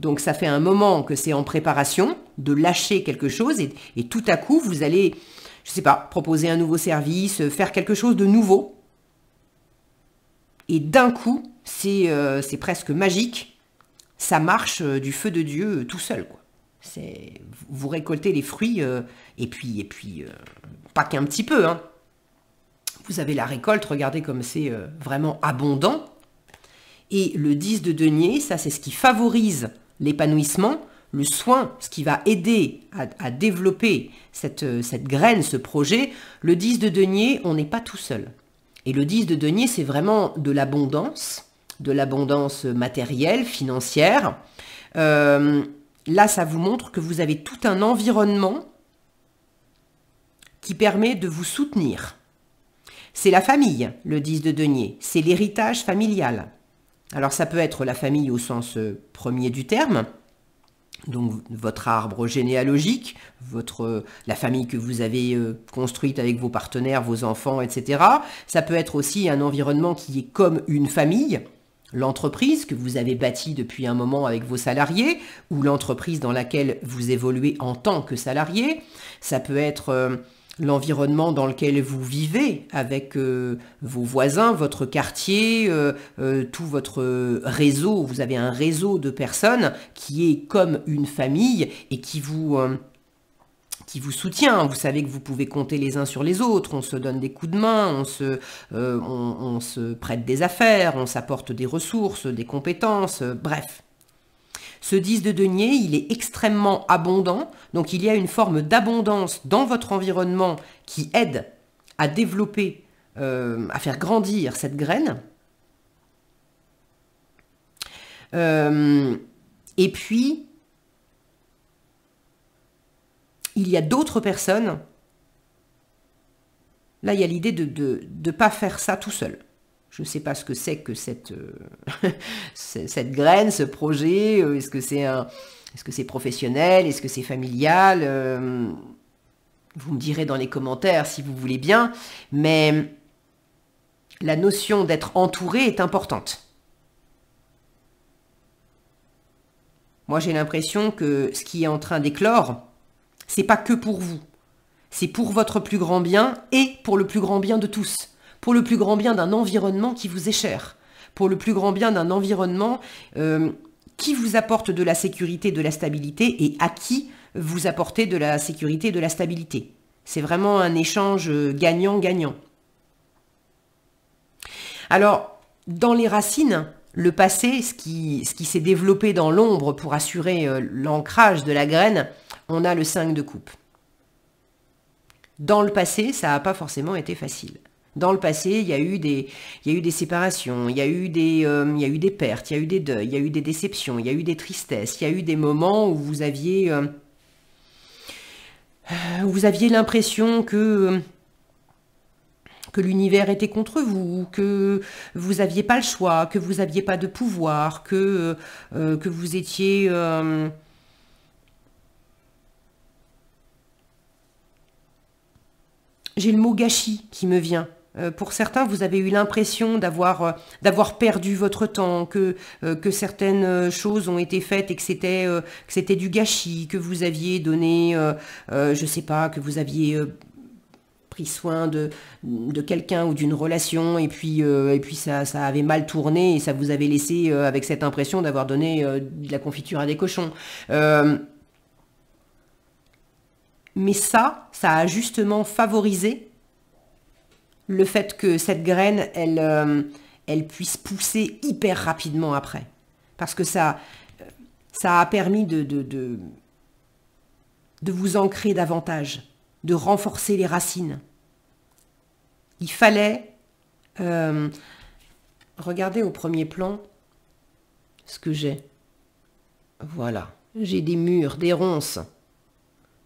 Donc ça fait un moment que c'est en préparation de lâcher quelque chose et tout à coup vous allez, je sais pas, proposer un nouveau service, faire quelque chose de nouveau. Et d'un coup, c'est presque magique, ça marche du feu de Dieu tout seul, quoi. Vous récoltez les fruits et puis pas qu'un petit peu, hein. Vous avez la récolte, regardez comme c'est vraiment abondant. Et le 10 de denier, ça c'est ce qui favorise l'épanouissement, le soin, ce qui va aider à développer cette graine, ce projet. Le 10 de denier, on n'est pas tout seul. Et le 10 de denier, c'est vraiment de l'abondance matérielle, financière. Là, ça vous montre que vous avez tout un environnement qui permet de vous soutenir. C'est la famille, le 10 de denier, c'est l'héritage familial. Alors ça peut être la famille au sens premier du terme, donc votre arbre généalogique, la famille que vous avez construite avec vos partenaires, vos enfants, etc. Ça peut être aussi un environnement qui est comme une famille, l'entreprise que vous avez bâtie depuis un moment avec vos salariés, ou l'entreprise dans laquelle vous évoluez en tant que salarié. Ça peut être l'environnement dans lequel vous vivez avec vos voisins, votre quartier, tout votre réseau. Vous avez un réseau de personnes qui est comme une famille et qui vous soutient. Vous savez que vous pouvez compter les uns sur les autres, on se donne des coups de main, on se prête des affaires, on s'apporte des ressources, des compétences, bref. Ce 10 de denier, il est extrêmement abondant, donc il y a une forme d'abondance dans votre environnement qui aide à développer, à faire grandir cette graine. Et puis, il y a d'autres personnes, là il y a l'idée de ne pas faire ça tout seul. Je ne sais pas ce que c'est que cette graine, ce projet. Est-ce que c'est professionnel? Est-ce que c'est familial? Vous me direz dans les commentaires si vous voulez bien. Mais la notion d'être entouré est importante. Moi, j'ai l'impression que ce qui est en train d'éclore, c'est pas que pour vous. C'est pour votre plus grand bien et pour le plus grand bien de tous. Pour le plus grand bien d'un environnement qui vous est cher, pour le plus grand bien d'un environnement qui vous apporte de la sécurité, de la stabilité et à qui vous apportez de la sécurité, de la stabilité. C'est vraiment un échange gagnant-gagnant. Alors, dans les racines, le passé, ce qui s'est développé dans l'ombre pour assurer l'ancrage de la graine, on a le 5 de coupe. Dans le passé, ça n'a pas forcément été facile. Dans le passé, il y a eu des séparations, il y a eu des pertes, il y a eu des deuils, il y a eu des déceptions, il y a eu des tristesses, il y a eu des moments où vous aviez l'impression que l'univers était contre vous, que vous n'aviez pas le choix, que vous n'aviez pas de pouvoir, que vous étiez... J'ai le mot gâchis qui me vient. Pour certains, vous avez eu l'impression d'avoir perdu votre temps, que certaines choses ont été faites et que c'était du gâchis, que vous aviez donné, je sais pas, que vous aviez pris soin de quelqu'un ou d'une relation et puis ça avait mal tourné et ça vous avait laissé avec cette impression d'avoir donné de la confiture à des cochons. Mais ça a justement favorisé le fait que cette graine, elle puisse pousser hyper rapidement après. Parce que ça, Ça a permis de vous ancrer davantage, de renforcer les racines. Il fallait, regardez au premier plan ce que j'ai. Voilà, j'ai des mûres, des ronces.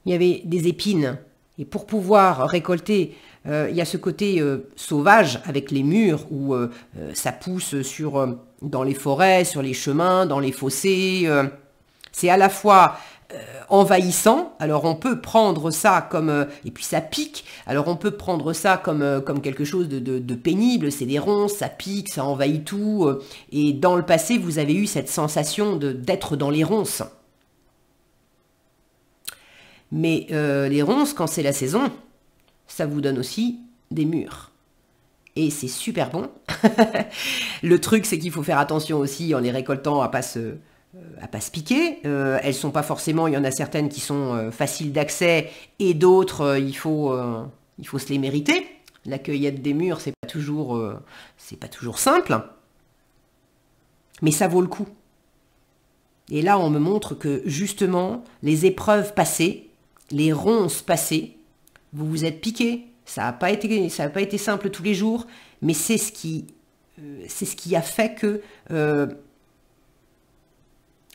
Il y avait des épines. Et pour pouvoir récolter, il y a ce côté sauvage avec les mûres où ça pousse dans les forêts, sur les chemins, dans les fossés. C'est à la fois envahissant, alors on peut prendre ça comme... et puis ça pique, alors on peut prendre ça comme quelque chose de pénible, c'est des ronces, ça pique, ça envahit tout. Et dans le passé, vous avez eu cette sensation d'être dans les ronces. Mais les ronces, quand c'est la saison, ça vous donne aussi des mûres. Et c'est super bon. Le truc, c'est qu'il faut faire attention aussi en les récoltant à pas se piquer. Elles sont pas forcément, il y en a certaines qui sont faciles d'accès et d'autres, il faut se les mériter. La cueillette des mûres, c'est pas toujours simple. Mais ça vaut le coup. Et là, on me montre que justement, les épreuves passées, les ronces passées, vous vous êtes piqué, ça n'a pas été simple tous les jours, mais c'est ce qui a fait que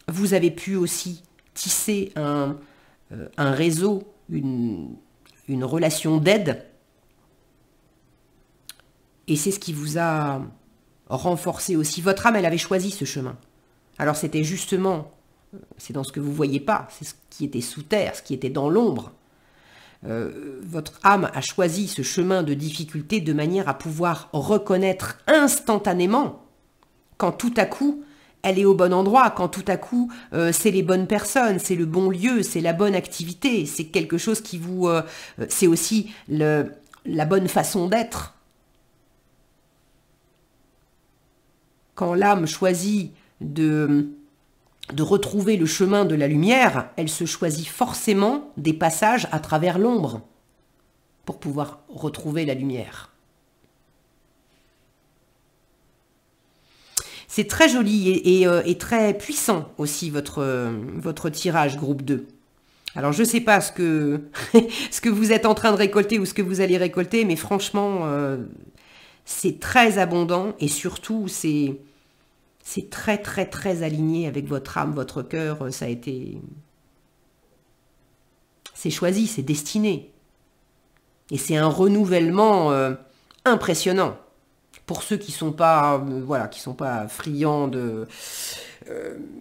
vous avez pu aussi tisser un réseau, une relation d'aide, et c'est ce qui vous a renforcé aussi. Votre âme, elle avait choisi ce chemin. Alors c'était justement, c'est dans ce que vous ne voyez pas, c'est ce qui était sous terre, ce qui était dans l'ombre. Votre âme a choisi ce chemin de difficulté de manière à pouvoir reconnaître instantanément quand tout à coup elle est au bon endroit, quand tout à coup c'est les bonnes personnes, c'est le bon lieu, c'est la bonne activité, c'est quelque chose qui vous... c'est aussi la bonne façon d'être. Quand l'âme choisit de retrouver le chemin de la lumière, elle se choisit forcément des passages à travers l'ombre pour pouvoir retrouver la lumière. C'est très joli et très puissant aussi votre tirage groupe 2. Alors je ne sais pas ce que vous êtes en train de récolter ou ce que vous allez récolter, mais franchement, c'est très abondant et surtout c'est très très très aligné avec votre âme, votre cœur, c'est choisi, c'est destiné. Et c'est un renouvellement impressionnant. Pour ceux qui sont pas friands de...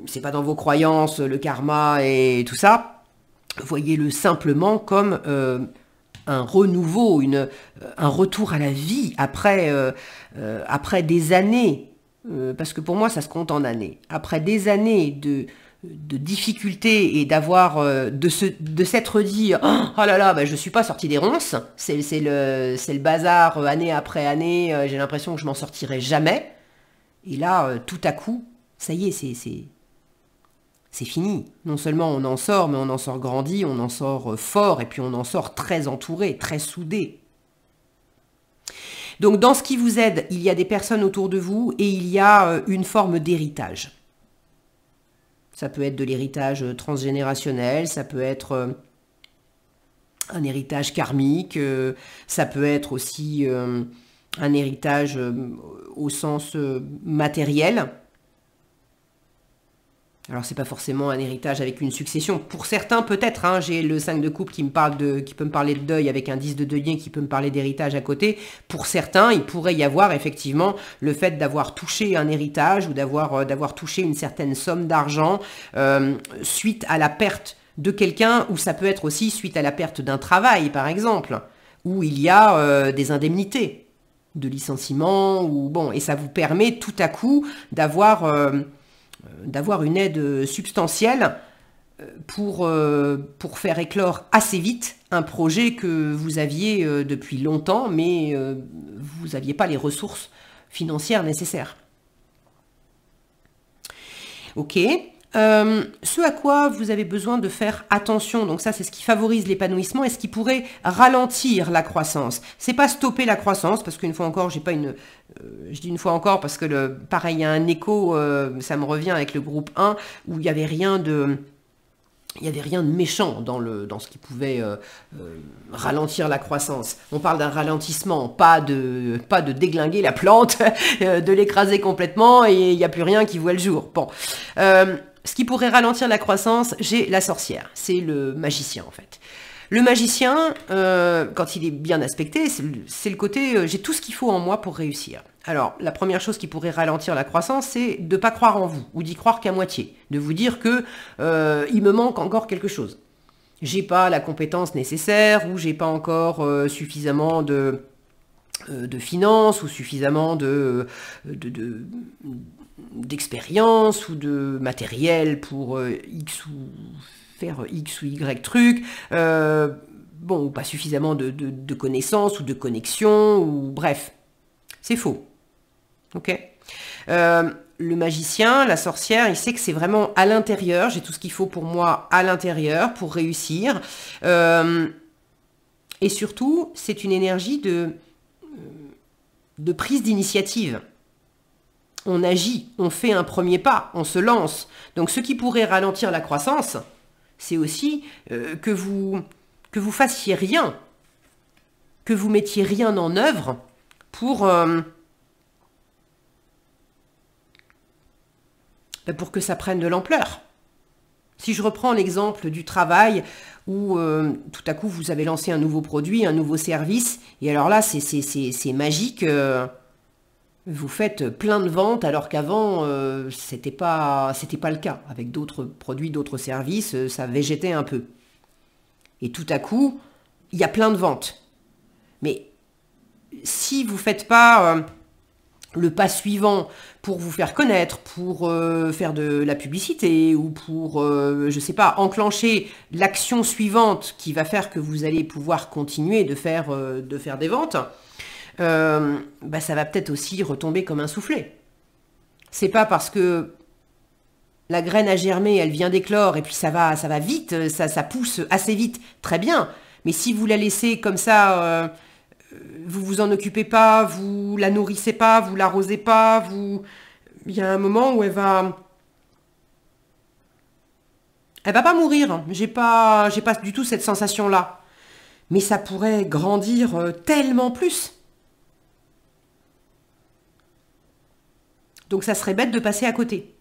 c'est pas dans vos croyances, le karma et tout ça, voyez-le simplement comme un renouveau, un retour à la vie après des années. Parce que pour moi, ça se compte en années. Après des années de difficultés et d'avoir de s'être dit oh là là, bah, je suis pas sortie des ronces, c'est le bazar année après année, j'ai l'impression que je m'en sortirai jamais. Et là, tout à coup, ça y est, c'est fini. Non seulement on en sort, mais on en sort grandi, on en sort fort, et puis on en sort très entouré, très soudé. Donc dans ce qui vous aide, il y a des personnes autour de vous et il y a une forme d'héritage. Ça peut être de l'héritage transgénérationnel, ça peut être un héritage karmique, ça peut être aussi un héritage au sens matériel. Alors c'est pas forcément un héritage avec une succession. Pour certains peut-être, hein, j'ai le 5 de coupe qui peut me parler de deuil avec un 10 de deuil qui peut me parler d'héritage à côté. Pour certains, il pourrait y avoir effectivement le fait d'avoir touché un héritage ou d'avoir touché une certaine somme d'argent suite à la perte de quelqu'un, ou ça peut être aussi suite à la perte d'un travail par exemple, où il y a des indemnités de licenciement, ou bon, et ça vous permet tout à coup d'avoir une aide substantielle pour faire éclore assez vite un projet que vous aviez depuis longtemps, mais vous n'aviez pas les ressources financières nécessaires. Ok, Ce à quoi vous avez besoin de faire attention, donc ça c'est ce qui favorise l'épanouissement et ce qui pourrait ralentir la croissance. C'est pas stopper la croissance, parce qu'une fois encore, j'ai pas une... je dis une fois encore parce que pareil, il y a un écho, ça me revient avec le groupe 1, où il n'y avait rien de... Il n'y avait rien de méchant dans ce qui pouvait ralentir la croissance. On parle d'un ralentissement, pas de déglinguer la plante, de l'écraser complètement et il n'y a plus rien qui voit le jour. Bon, ce qui pourrait ralentir la croissance, j'ai la sorcière, c'est le magicien en fait. Le magicien, quand il est bien aspecté, c'est le côté j'ai tout ce qu'il faut en moi pour réussir. Alors, la première chose qui pourrait ralentir la croissance, c'est de ne pas croire en vous, ou d'y croire qu'à moitié, de vous dire que il me manque encore quelque chose. J'ai pas la compétence nécessaire, ou j'ai pas encore suffisamment de finances, ou suffisamment d'expérience, ou de matériel pour X ou faire X ou Y truc, bon, ou pas suffisamment de connaissances, ou de connexions, ou bref, c'est faux. Ok. Le magicien, la sorcière, il sait que c'est vraiment à l'intérieur. J'ai tout ce qu'il faut pour moi à l'intérieur pour réussir. Et surtout, c'est une énergie de prise d'initiative. On agit, on fait un premier pas, on se lance. Donc ce qui pourrait ralentir la croissance, c'est aussi que vous fassiez rien, que vous mettiez rien en œuvre pour que ça prenne de l'ampleur. Si je reprends l'exemple du travail où tout à coup vous avez lancé un nouveau produit, un nouveau service, et alors là c'est magique, vous faites plein de ventes alors qu'avant c'était pas le cas. Avec d'autres produits, d'autres services, ça végétait un peu. Et tout à coup, il y a plein de ventes. Mais si vous ne faites pas le pas suivant pour vous faire connaître, pour faire de la publicité ou pour, je sais pas, enclencher l'action suivante qui va faire que vous allez pouvoir continuer de faire des ventes, ça va peut-être aussi retomber comme un soufflet. C'est pas parce que la graine a germé, elle vient d'éclore et puis ça va vite, ça pousse assez vite, très bien. Mais si vous la laissez comme ça... vous vous en occupez pas, vous la nourrissez pas, vous l'arrosez pas, il y a un moment où elle va pas mourir. J'ai pas du tout cette sensation-là. Mais ça pourrait grandir tellement plus. Donc ça serait bête de passer à côté.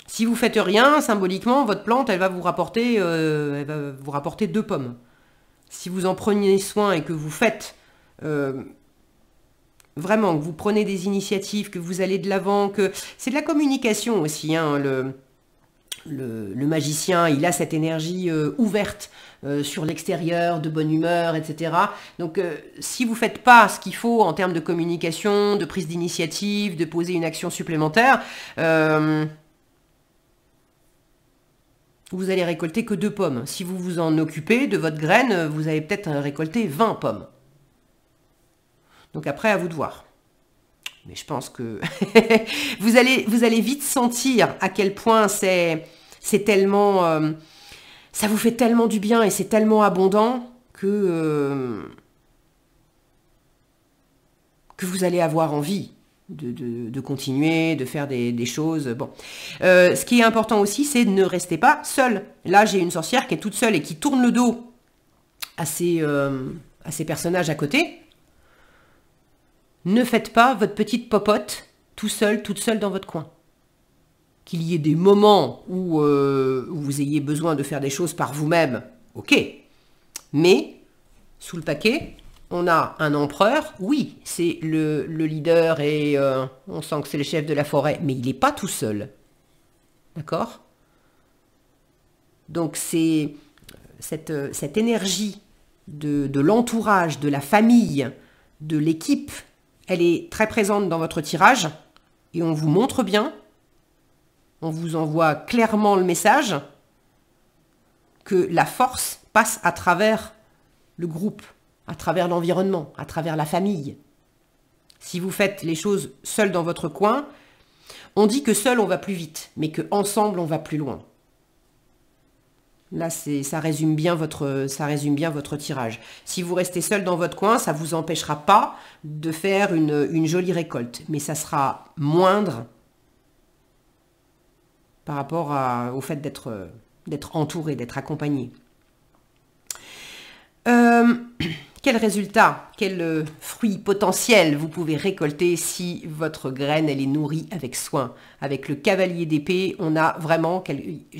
Si vous faites rien, symboliquement, votre plante, elle va vous rapporter 2 pommes. Si vous en prenez soin et que vous faites vraiment, que vous prenez des initiatives, que vous allez de l'avant, que c'est de la communication aussi. Hein, le magicien, il a cette énergie ouverte sur l'extérieur, de bonne humeur, etc. Donc si vous ne faites pas ce qu'il faut en termes de communication, de prise d'initiative, de poser une action supplémentaire, vous allez récolter que 2 pommes. Si vous vous en occupez de votre graine, vous allez peut-être récolter 20 pommes. Donc après, à vous de voir. Mais je pense que vous allez vite sentir à quel point c'est tellement... ça vous fait tellement du bien et c'est tellement abondant que vous allez avoir envie de continuer, de faire des choses. Bon. Ce qui est important aussi, c'est de ne rester pas seul. Là, j'ai une sorcière qui est toute seule et qui tourne le dos à ses personnages à côté. Ne faites pas votre petite popote tout seul, toute seule dans votre coin. Qu'il y ait des moments où vous ayez besoin de faire des choses par vous-même, ok. Mais, sous le paquet, on a un empereur, oui, c'est le leader et on sent que c'est le chef de la forêt, mais il n'est pas tout seul. D'accord? Donc c'est cette énergie de l'entourage, de la famille, de l'équipe, elle est très présente dans votre tirage et on vous montre bien, on vous envoie clairement le message que la force passe à travers le groupe, à travers l'environnement, à travers la famille. Si vous faites les choses seul dans votre coin, On dit que seul on va plus vite, mais que ensemble on va plus loin. Là, ça résume bien votre tirage. Si vous restez seul dans votre coin, ça ne vous empêchera pas de faire une jolie récolte. Mais ça sera moindre par rapport au fait d'être entouré, d'être accompagné. Quel résultat, quel fruit potentiel vous pouvez récolter si votre graine elle est nourrie avec soin. Avec le cavalier d'épée, on a vraiment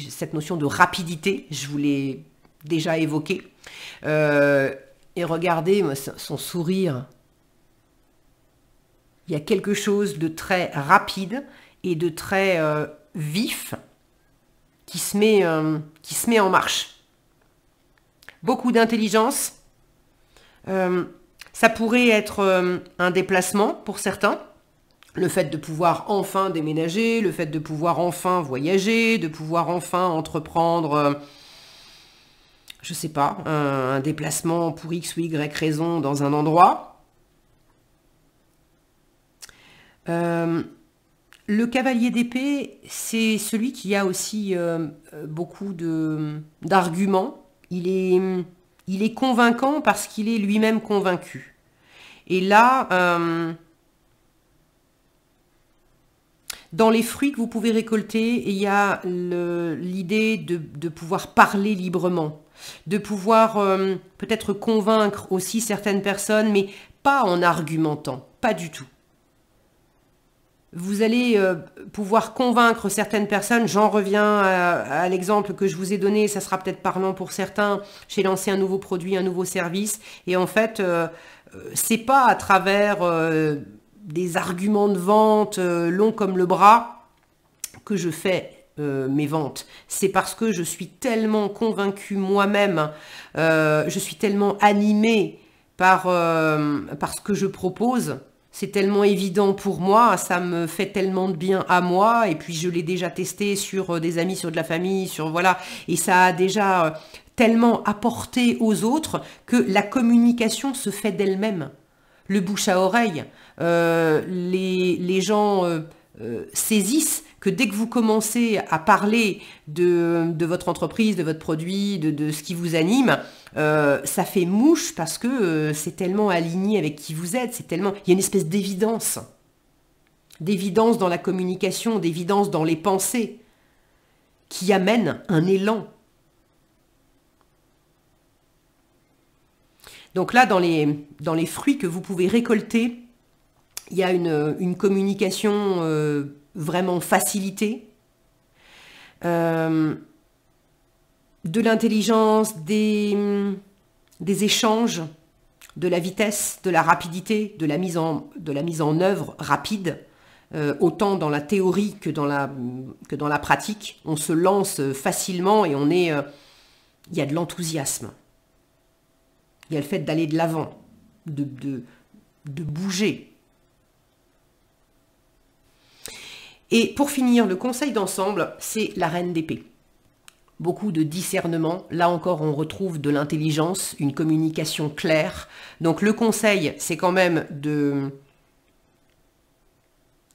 cette notion de rapidité, je vous l'ai déjà évoqué. Et regardez son sourire. Il y a quelque chose de très rapide et de très vif qui se met en marche. Beaucoup d'intelligence. Ça pourrait être un déplacement pour certains. Le fait de pouvoir enfin déménager, le fait de pouvoir enfin voyager, de pouvoir enfin entreprendre, je sais pas, un déplacement pour X ou Y raison dans un endroit. Le cavalier d'épée, c'est celui qui a aussi beaucoup d'arguments. Il est convaincant parce qu'il est lui-même convaincu. Et là, dans les fruits que vous pouvez récolter, il y a l'idée de pouvoir parler librement, de pouvoir peut-être convaincre aussi certaines personnes, mais pas en argumentant, pas du tout. Vous allez pouvoir convaincre certaines personnes. J'en reviens à l'exemple que je vous ai donné. Ça sera peut-être parlant pour certains. J'ai lancé un nouveau produit, un nouveau service. Et en fait, c'est pas à travers des arguments de vente longs comme le bras que je fais mes ventes. C'est parce que je suis tellement convaincue moi-même. Je suis tellement animée par ce que je propose. C'est tellement évident pour moi, ça me fait tellement de bien à moi, et puis je l'ai déjà testé sur des amis, sur de la famille, voilà, et ça a déjà tellement apporté aux autres que la communication se fait d'elle-même. Le bouche à oreille, les gens saisissent que dès que vous commencez à parler de votre entreprise, de votre produit, de ce qui vous anime, ça fait mouche parce que c'est tellement aligné avec qui vous êtes, il y a une espèce d'évidence dans la communication, d'évidence dans les pensées, qui amène un élan. Donc là, dans les fruits que vous pouvez récolter, il y a une communication vraiment facilitée, de l'intelligence, des échanges, de la vitesse, de la rapidité, de la mise en œuvre rapide, autant dans la théorie que dans la pratique. On se lance facilement et il y a de l'enthousiasme. Il y a le fait d'aller de l'avant, de bouger. Et pour finir, le conseil d'ensemble, c'est la reine d'épée. Beaucoup de discernement. Là encore, on retrouve de l'intelligence, une communication claire. Donc le conseil, c'est quand même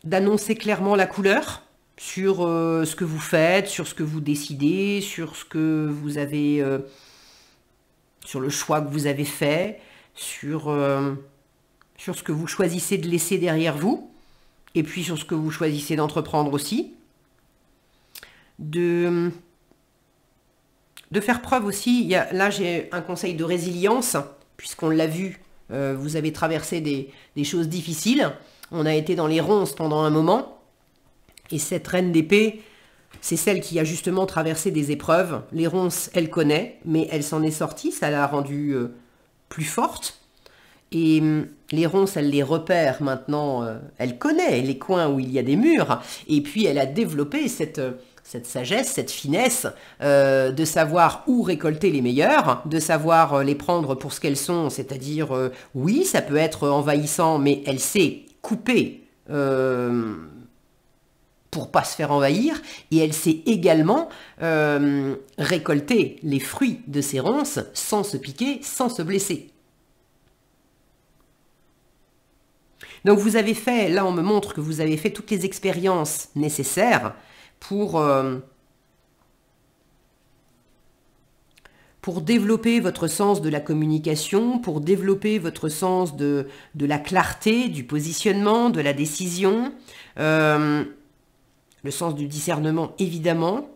d'annoncer clairement la couleur sur ce que vous faites, sur ce que vous décidez, sur ce que vous avez, sur le choix que vous avez fait, sur ce que vous choisissez de laisser derrière vous. Et puis sur ce que vous choisissez d'entreprendre aussi, de faire preuve aussi, là j'ai un conseil de résilience, puisqu'on l'a vu, vous avez traversé des choses difficiles, on a été dans les ronces pendant un moment, et cette reine d'épée, c'est celle qui a justement traversé des épreuves. Les ronces, elle connaît, mais elle s'en est sortie, ça l'a rendue plus forte. Et les ronces, elle les repère maintenant, elle connaît les coins où il y a des murs, et puis elle a développé cette sagesse, cette finesse de savoir où récolter les meilleurs, de savoir les prendre pour ce qu'elles sont, c'est-à-dire, oui, ça peut être envahissant, mais elle sait couper pour pas se faire envahir, et elle sait également récolter les fruits de ces ronces sans se piquer, sans se blesser. Donc vous avez fait, là on me montre que vous avez fait toutes les expériences nécessaires pour développer votre sens de la communication, pour développer votre sens de la clarté, du positionnement, de la décision, le sens du discernement évidemment.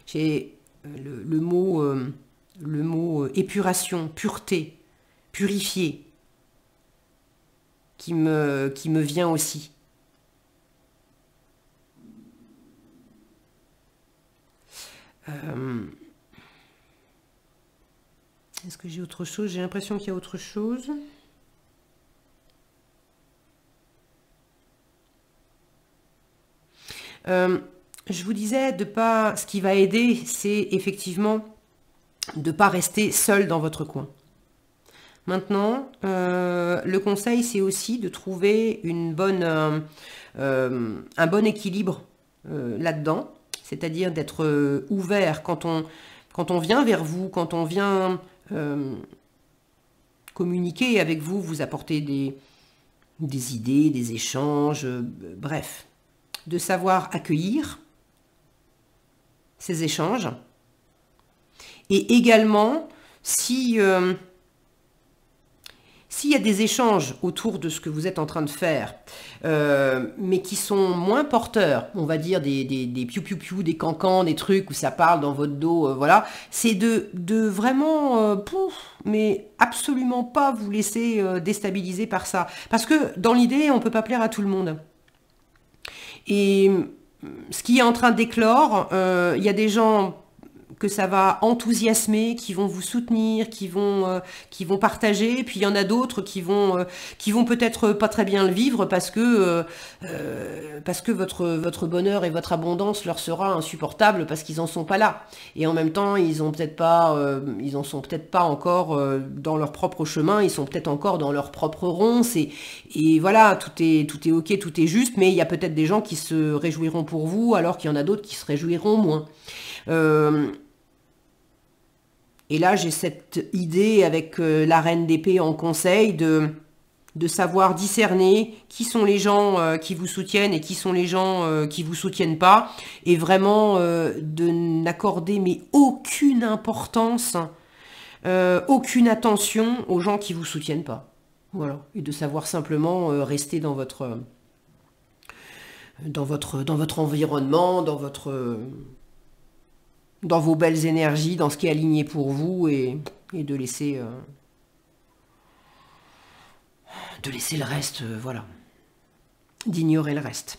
J'ai le mot épuration, pureté, purifier, qui me vient aussi. Est-ce que j'ai autre chose? J'ai l'impression qu'il y a autre chose. Je vous disais de pas. Ce qui va aider, c'est effectivement de pas rester seul dans votre coin. Maintenant, le conseil, c'est aussi de trouver un bon équilibre là-dedans, c'est-à-dire d'être ouvert quand on vient vers vous, quand on vient communiquer avec vous, vous apporter des idées, des échanges, bref, de savoir accueillir ces échanges. Et également, s'il y a des échanges autour de ce que vous êtes en train de faire, mais qui sont moins porteurs, on va dire des piou-piou-piou, des cancans, des trucs où ça parle dans votre dos, voilà, c'est de vraiment, mais absolument pas vous laisser déstabiliser par ça. Parce que dans l'idée, on ne peut pas plaire à tout le monde. Et ce qui est en train d'éclore, il y a des gens que ça va enthousiasmer, qui vont vous soutenir, qui vont partager, puis il y en a d'autres qui vont peut-être pas très bien le vivre parce que votre bonheur et votre abondance leur sera insupportable parce qu'ils en sont pas là. Et en même temps, ils en sont peut-être pas encore dans leur propre chemin, ils sont peut-être encore dans leur propre ronce et voilà, tout est ok, tout est juste, mais il y a peut-être des gens qui se réjouiront pour vous alors qu'il y en a d'autres qui se réjouiront moins. Et là, j'ai cette idée avec la reine d'épée en conseil de savoir discerner qui sont les gens qui vous soutiennent et qui sont les gens qui vous soutiennent pas. Et vraiment de n'accorder mais aucune importance, aucune attention aux gens qui vous soutiennent pas. Voilà. Et de savoir simplement rester dans votre environnement, dans vos belles énergies, dans ce qui est aligné pour vous et de laisser le reste, voilà, d'ignorer le reste.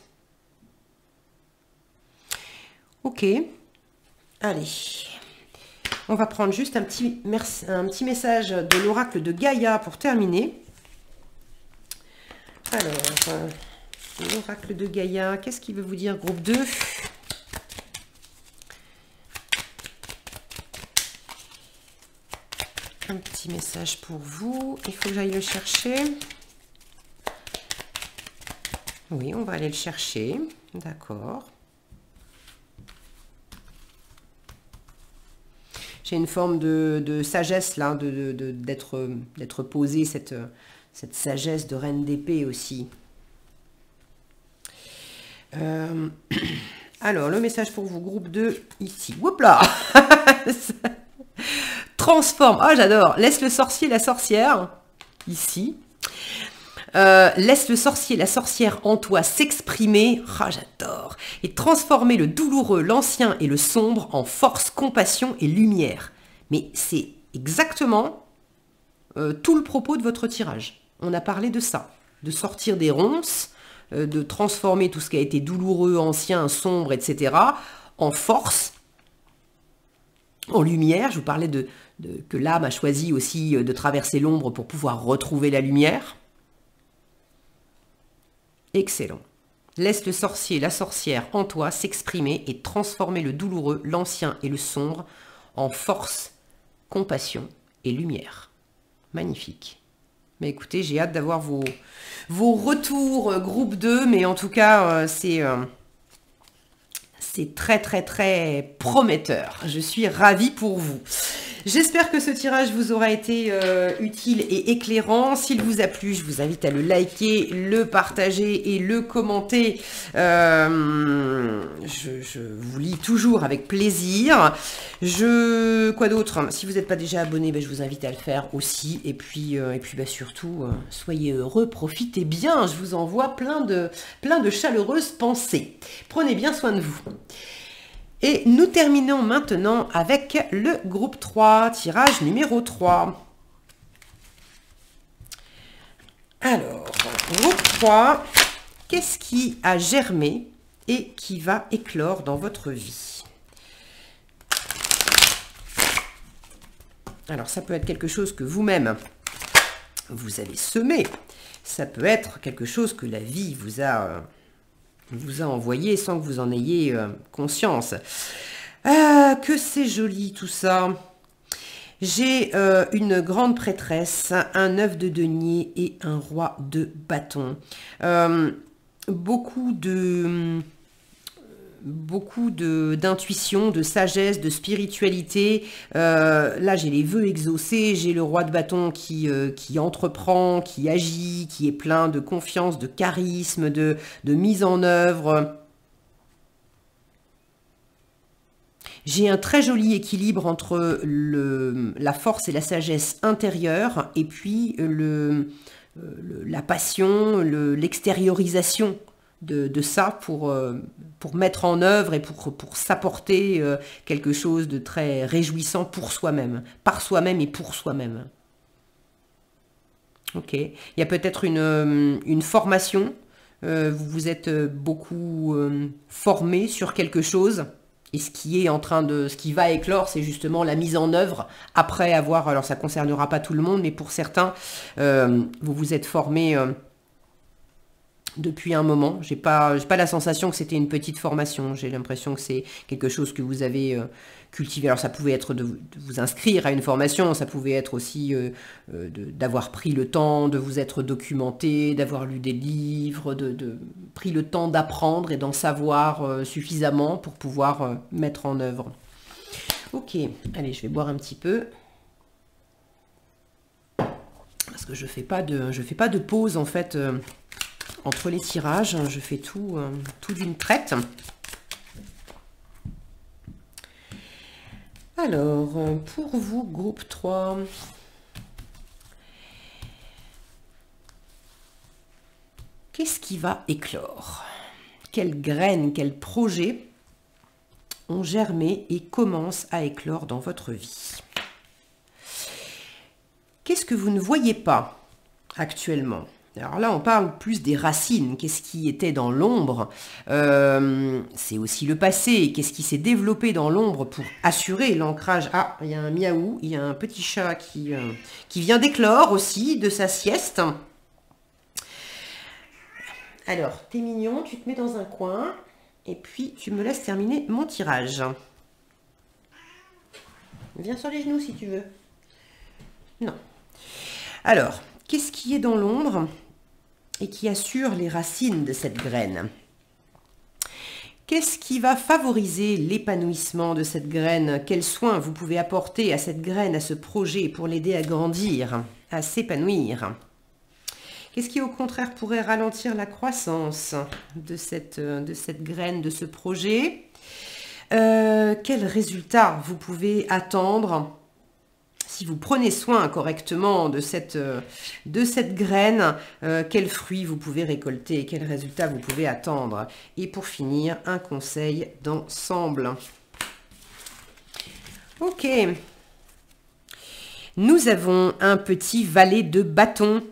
Ok, allez, on va prendre juste un petit message de l'oracle de Gaïa pour terminer. Alors, l'oracle de Gaïa, qu'est-ce qu'il veut vous dire, groupe 2 ? Un petit message pour vous. Il faut que j'aille le chercher. Oui, on va aller le chercher. D'accord. J'ai une forme de sagesse là, d'être posée, cette sagesse de reine d'épée aussi. Alors, le message pour vous, groupe 2, ici. Oups là. Transforme, ah j'adore, laisse le sorcier, la sorcière, ici, laisse le sorcier, la sorcière en toi s'exprimer, ah j'adore, et transformer le douloureux, l'ancien et le sombre en force, compassion et lumière. Mais c'est exactement tout le propos de votre tirage. On a parlé de ça, de sortir des ronces, de transformer tout ce qui a été douloureux, ancien, sombre, etc. en force, en lumière. Je vous parlais que l'âme a choisi aussi de traverser l'ombre pour pouvoir retrouver la lumière. Excellent. Laisse le sorcier, la sorcière en toi s'exprimer et transformer le douloureux, l'ancien et le sombre en force, compassion et lumière. Magnifique. Mais écoutez, j'ai hâte d'avoir vos C'est très très très prometteur. Je suis ravie pour vous. J'espère que ce tirage vous aura été utile et éclairant. S'il vous a plu, je vous invite à le liker, le partager et le commenter. Je vous lis toujours avec plaisir. Quoi d'autre? Si vous n'êtes pas déjà abonné, je vous invite à le faire aussi. Et puis surtout, soyez heureux, profitez bien. Je vous envoie plein de chaleureuses pensées. Prenez bien soin de vous. Et nous terminons maintenant avec le groupe 3, tirage numéro 3. Alors, groupe 3, qu'est-ce qui a germé et qui va éclore dans votre vie? Alors, ça peut être quelque chose que vous-même, vous avez semé. Ça peut être quelque chose que la vie vous a envoyé sans que vous en ayez conscience. Que c'est joli tout ça. J'ai une grande prêtresse, un œuf de denier et un roi de bâton. Beaucoup d'intuition, de sagesse, de spiritualité. Là, j'ai les vœux exaucés, j'ai le roi de bâton qui entreprend, qui agit, qui est plein de confiance, de charisme, de mise en œuvre. J'ai un très joli équilibre entre la force et la sagesse intérieure et puis la passion, l'extériorisation de ça pour mettre en œuvre et pour s'apporter quelque chose de très réjouissant pour soi-même, par soi-même et pour soi-même. Ok. Il y a peut-être une formation. Vous vous êtes beaucoup formé sur quelque chose. Et ce qui va éclore, c'est justement la mise en œuvre après avoir, alors ça ne concernera pas tout le monde, mais pour certains, vous vous êtes formé depuis un moment. J'ai pas la sensation que c'était une petite formation. J'ai l'impression que c'est quelque chose que vous avez cultivé. Alors ça pouvait être de vous inscrire à une formation, ça pouvait être aussi d'avoir pris le temps, de vous être documenté, d'avoir lu des livres, pris le temps d'apprendre et d'en savoir suffisamment pour pouvoir mettre en œuvre. Ok, allez, je vais boire un petit peu. Parce que je fais pas de pause en fait. Entre les tirages, je fais tout d'une traite. Alors, pour vous, groupe 3, qu'est-ce qui va éclore? Quelles graines, quels projets ont germé et commencent à éclore dans votre vie? Qu'est-ce que vous ne voyez pas actuellement? Alors là, on parle plus des racines. Qu'est-ce qui était dans l'ombre? C'est aussi le passé. Qu'est-ce qui s'est développé dans l'ombre pour assurer l'ancrage? Ah, il y a un miaou. Il y a un petit chat qui vient d'éclore aussi de sa sieste. Alors, t'es mignon. Tu te mets dans un coin. Et puis, tu me laisses terminer mon tirage. Viens sur les genoux si tu veux. Non. Alors, qu'est-ce qui est dans l'ombre et qui assure les racines de cette graine? Qu'est-ce qui va favoriser l'épanouissement de cette graine? Quels soins vous pouvez apporter à cette graine, à ce projet pour l'aider à grandir, à s'épanouir? Qu'est-ce qui au contraire pourrait ralentir la croissance de cette graine, de ce projet? Quels résultats vous pouvez attendre si vous prenez soin correctement de cette graine? Quels fruits vous pouvez récolter? Quels résultats vous pouvez attendre? Et pour finir, un conseil d'ensemble. Ok. Nous avons un petit valet de bâton.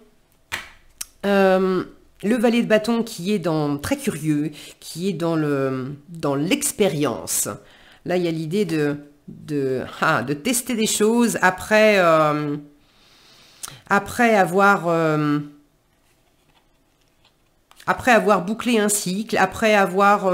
Le valet de bâton qui est très curieux, qui est dans l'expérience. Là, il y a l'idée de tester des choses après avoir bouclé un cycle, après avoir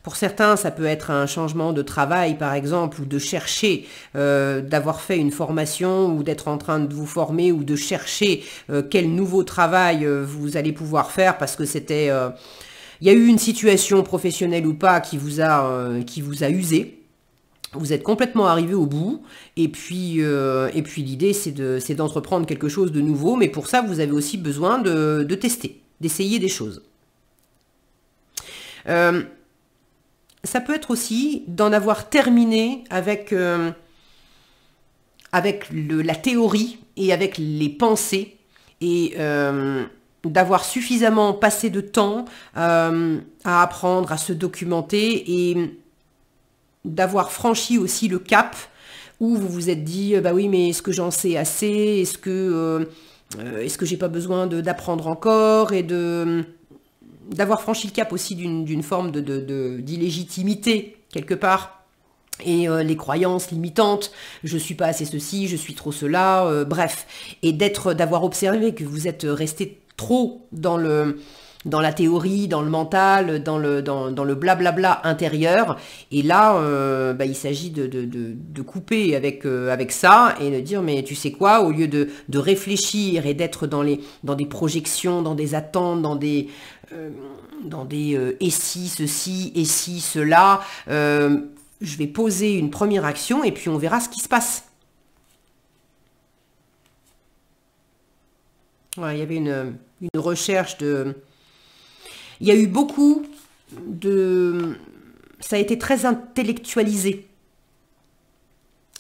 Pour certains, ça peut être un changement de travail, par exemple, ou de chercher, d'avoir fait une formation, ou d'être en train de vous former, ou de chercher quel nouveau travail vous allez pouvoir faire, parce que c'était... il y a eu une situation professionnelle ou pas qui vous a usé. Vous êtes complètement arrivé au bout, et puis l'idée c'est d'entreprendre quelque chose de nouveau, mais pour ça vous avez aussi besoin de tester, d'essayer des choses. Ça peut être aussi d'en avoir terminé avec la théorie et avec les pensées, et d'avoir suffisamment passé de temps à apprendre, à se documenter, et d'avoir franchi aussi le cap où vous vous êtes dit bah oui, mais est-ce que j'en sais assez, est-ce que j'ai pas besoin d'apprendre encore, et d'avoir franchi le cap aussi d'une forme d'illégitimité quelque part, et les croyances limitantes, je suis pas assez ceci, je suis trop cela, bref, et d'avoir observé que vous êtes resté trop dans la théorie, dans le mental, dans le blablabla intérieur. Et là, il s'agit de couper avec ça, et de dire, mais tu sais quoi, au lieu de réfléchir et d'être dans des projections, dans des attentes, dans des et si ceci, et si cela, je vais poser une première action, et puis on verra ce qui se passe. Ouais, il y avait une recherche de... Il y a eu beaucoup de... Ça a été très intellectualisé.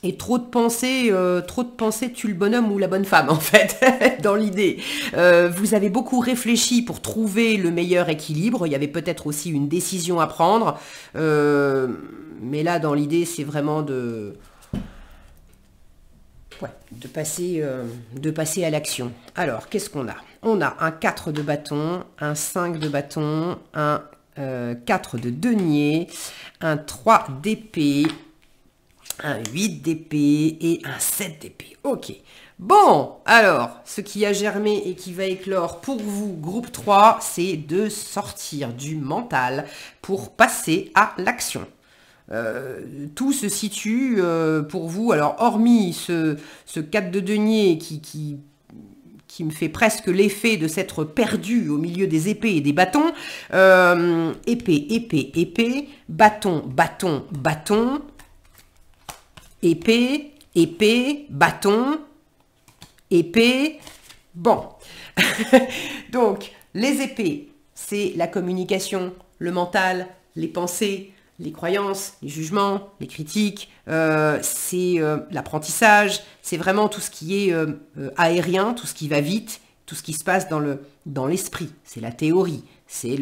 Et trop de pensées tuent le bonhomme ou la bonne femme, en fait, dans l'idée. Vous avez beaucoup réfléchi pour trouver le meilleur équilibre. Il y avait peut-être aussi une décision à prendre. Mais là, dans l'idée, c'est vraiment de passer à l'action. Alors, qu'est-ce qu'on a? On a un 4 de bâton, un 5 de bâton, un 4 de denier, un 3 d'épée, un 8 d'épée et un 7 d'épée. Ok. Bon, alors, ce qui a germé et qui va éclore pour vous, groupe 3, c'est de sortir du mental pour passer à l'action. Tout se situe pour vous, alors hormis ce 4 de denier qui me fait presque l'effet de s'être perdu au milieu des épées et des bâtons, épée, épée, épée, bâton, bâton, bâton, épée, épée, bâton, épée, bon. Donc, les épées, c'est la communication, le mental, les pensées, les croyances, les jugements, les critiques, c'est l'apprentissage, c'est vraiment tout ce qui est aérien, tout ce qui va vite, tout ce qui se passe dans l'esprit, c'est la théorie, c'est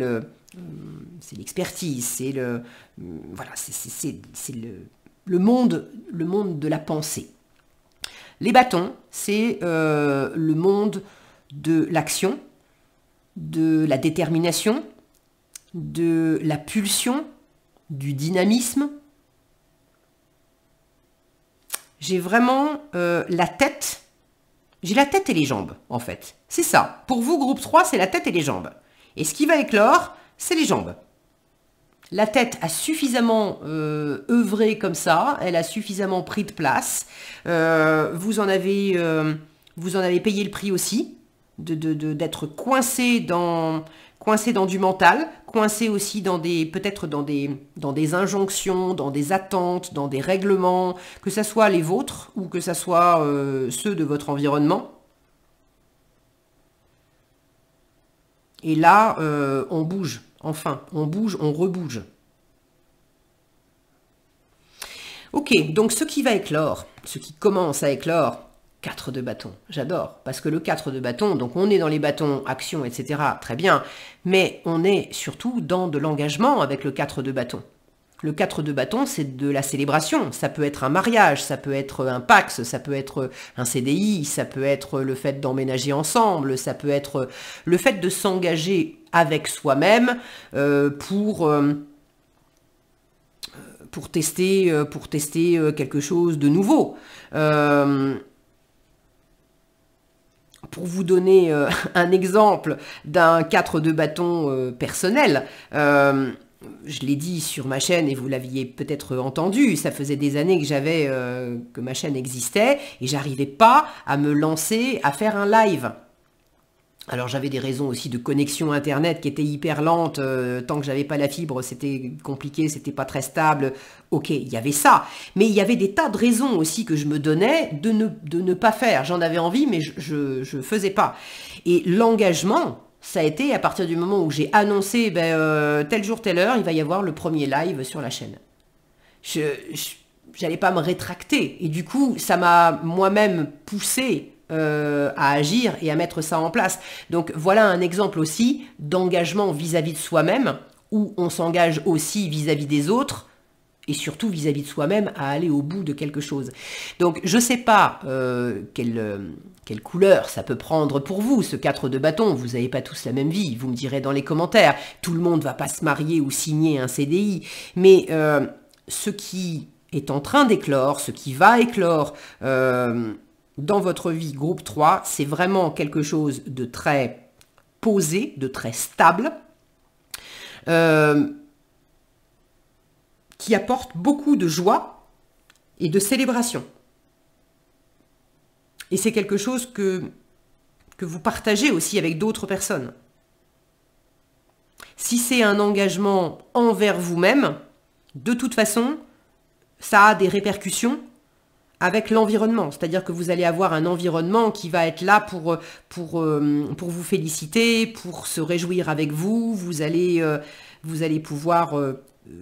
l'expertise, c'est voilà, c'est le monde de la pensée. Les bâtons, c'est le monde de l'action, de la détermination, de la pulsion, du dynamisme. J'ai vraiment la tête. J'ai la tête et les jambes, en fait. C'est ça. Pour vous, groupe 3, c'est la tête et les jambes. Et ce qui va éclore, c'est les jambes. La tête a suffisamment œuvré comme ça, elle a suffisamment pris de place. Vous en avez payé le prix aussi, d'être coincé dans du mental, coincé aussi peut-être dans des injonctions, dans des attentes, dans des règlements, que ce soit les vôtres ou que ce soit ceux de votre environnement. Et là, on bouge, enfin, on bouge, on rebouge. Ok, donc ce qui va éclore, ce qui commence à éclore, 4 de bâton, j'adore, parce que le 4 de bâton, donc on est dans les bâtons, action, etc., très bien, mais on est surtout dans de l'engagement avec le 4 de bâton. Le 4 de bâton, c'est de la célébration, ça peut être un mariage, ça peut être un Pacs, ça peut être un CDI, ça peut être le fait d'emménager ensemble, ça peut être le fait de s'engager avec soi-même pour tester quelque chose de nouveau. Pour vous donner un exemple d'un 4 de bâton personnel, je l'ai dit sur ma chaîne et vous l'aviez peut-être entendu, ça faisait des années que que ma chaîne existait et j'arrivais pas à me lancer à faire un live. Alors j'avais des raisons aussi de connexion internet qui étaient hyper lentes, tant que j'avais pas la fibre, c'était compliqué, c'était pas très stable. Ok, il y avait ça, mais il y avait des tas de raisons aussi que je me donnais de ne pas faire. J'en avais envie, mais je faisais pas. Et l'engagement, ça a été à partir du moment où j'ai annoncé, tel jour, telle heure, il va y avoir le premier live sur la chaîne. J'allais pas me rétracter. Et du coup, ça m'a moi-même poussé à agir et à mettre ça en place. Donc voilà un exemple aussi d'engagement vis-à-vis de soi-même, où on s'engage aussi vis-à-vis des autres, et surtout vis-à-vis de soi-même à aller au bout de quelque chose. Donc je sais pas quelle couleur ça peut prendre pour vous, ce 4 de bâton. Vous n'avez pas tous la même vie, vous me direz dans les commentaires. Tout le monde va pas se marier ou signer un CDI, mais ce qui est en train d'éclore, ce qui va éclore dans votre vie groupe 3, c'est vraiment quelque chose de très posé, de très stable, qui apporte beaucoup de joie et de célébration. Et c'est quelque chose que vous partagez aussi avec d'autres personnes. Si c'est un engagement envers vous-même, de toute façon, ça a des répercussions avec l'environnement. C'est-à-dire que vous allez avoir un environnement qui va être là pour vous féliciter, pour se réjouir avec vous. Vous allez pouvoir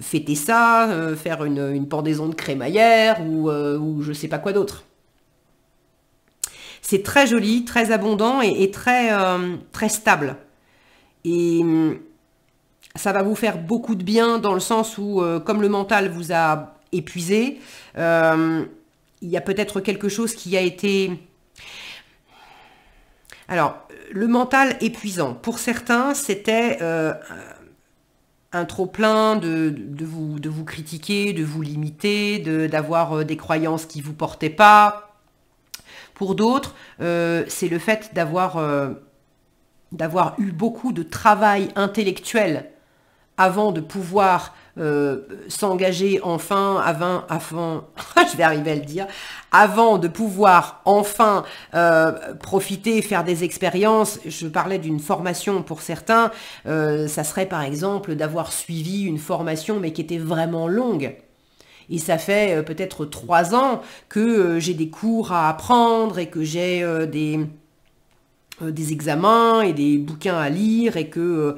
fêter ça, faire une pendaison de crémaillère ou je ne sais pas quoi d'autre. C'est très joli, très abondant et très, très stable. Et ça va vous faire beaucoup de bien dans le sens où, comme le mental vous a épuisé, il y a peut-être quelque chose qui a été... Alors, le mental épuisant, pour certains, c'était un trop-plein de vous critiquer, de vous limiter, d'avoir des croyances qui ne vous portaient pas. Pour d'autres, c'est le fait d'avoir eu beaucoup de travail intellectuel avant de pouvoir s'engager enfin, je vais arriver à le dire, avant de pouvoir enfin profiter, faire des expériences. Je parlais d'une formation pour certains, ça serait par exemple d'avoir suivi une formation mais qui était vraiment longue. Et ça fait peut-être 3 ans que j'ai des cours à apprendre et que j'ai des examens et des bouquins à lire et que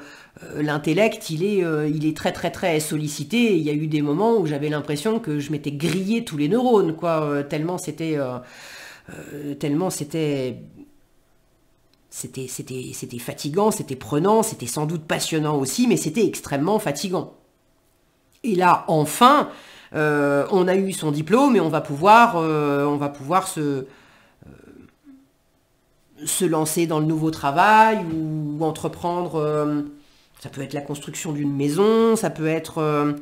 l'intellect, il est très très très sollicité. Et il y a eu des moments où j'avais l'impression que je m'étais grillé tous les neurones, quoi, tellement c'était fatigant, c'était prenant, c'était sans doute passionnant aussi, mais c'était extrêmement fatigant. Et là, enfin, on a eu son diplôme et on va pouvoir se lancer dans le nouveau travail ou entreprendre, ça peut être la construction d'une maison, ça peut être...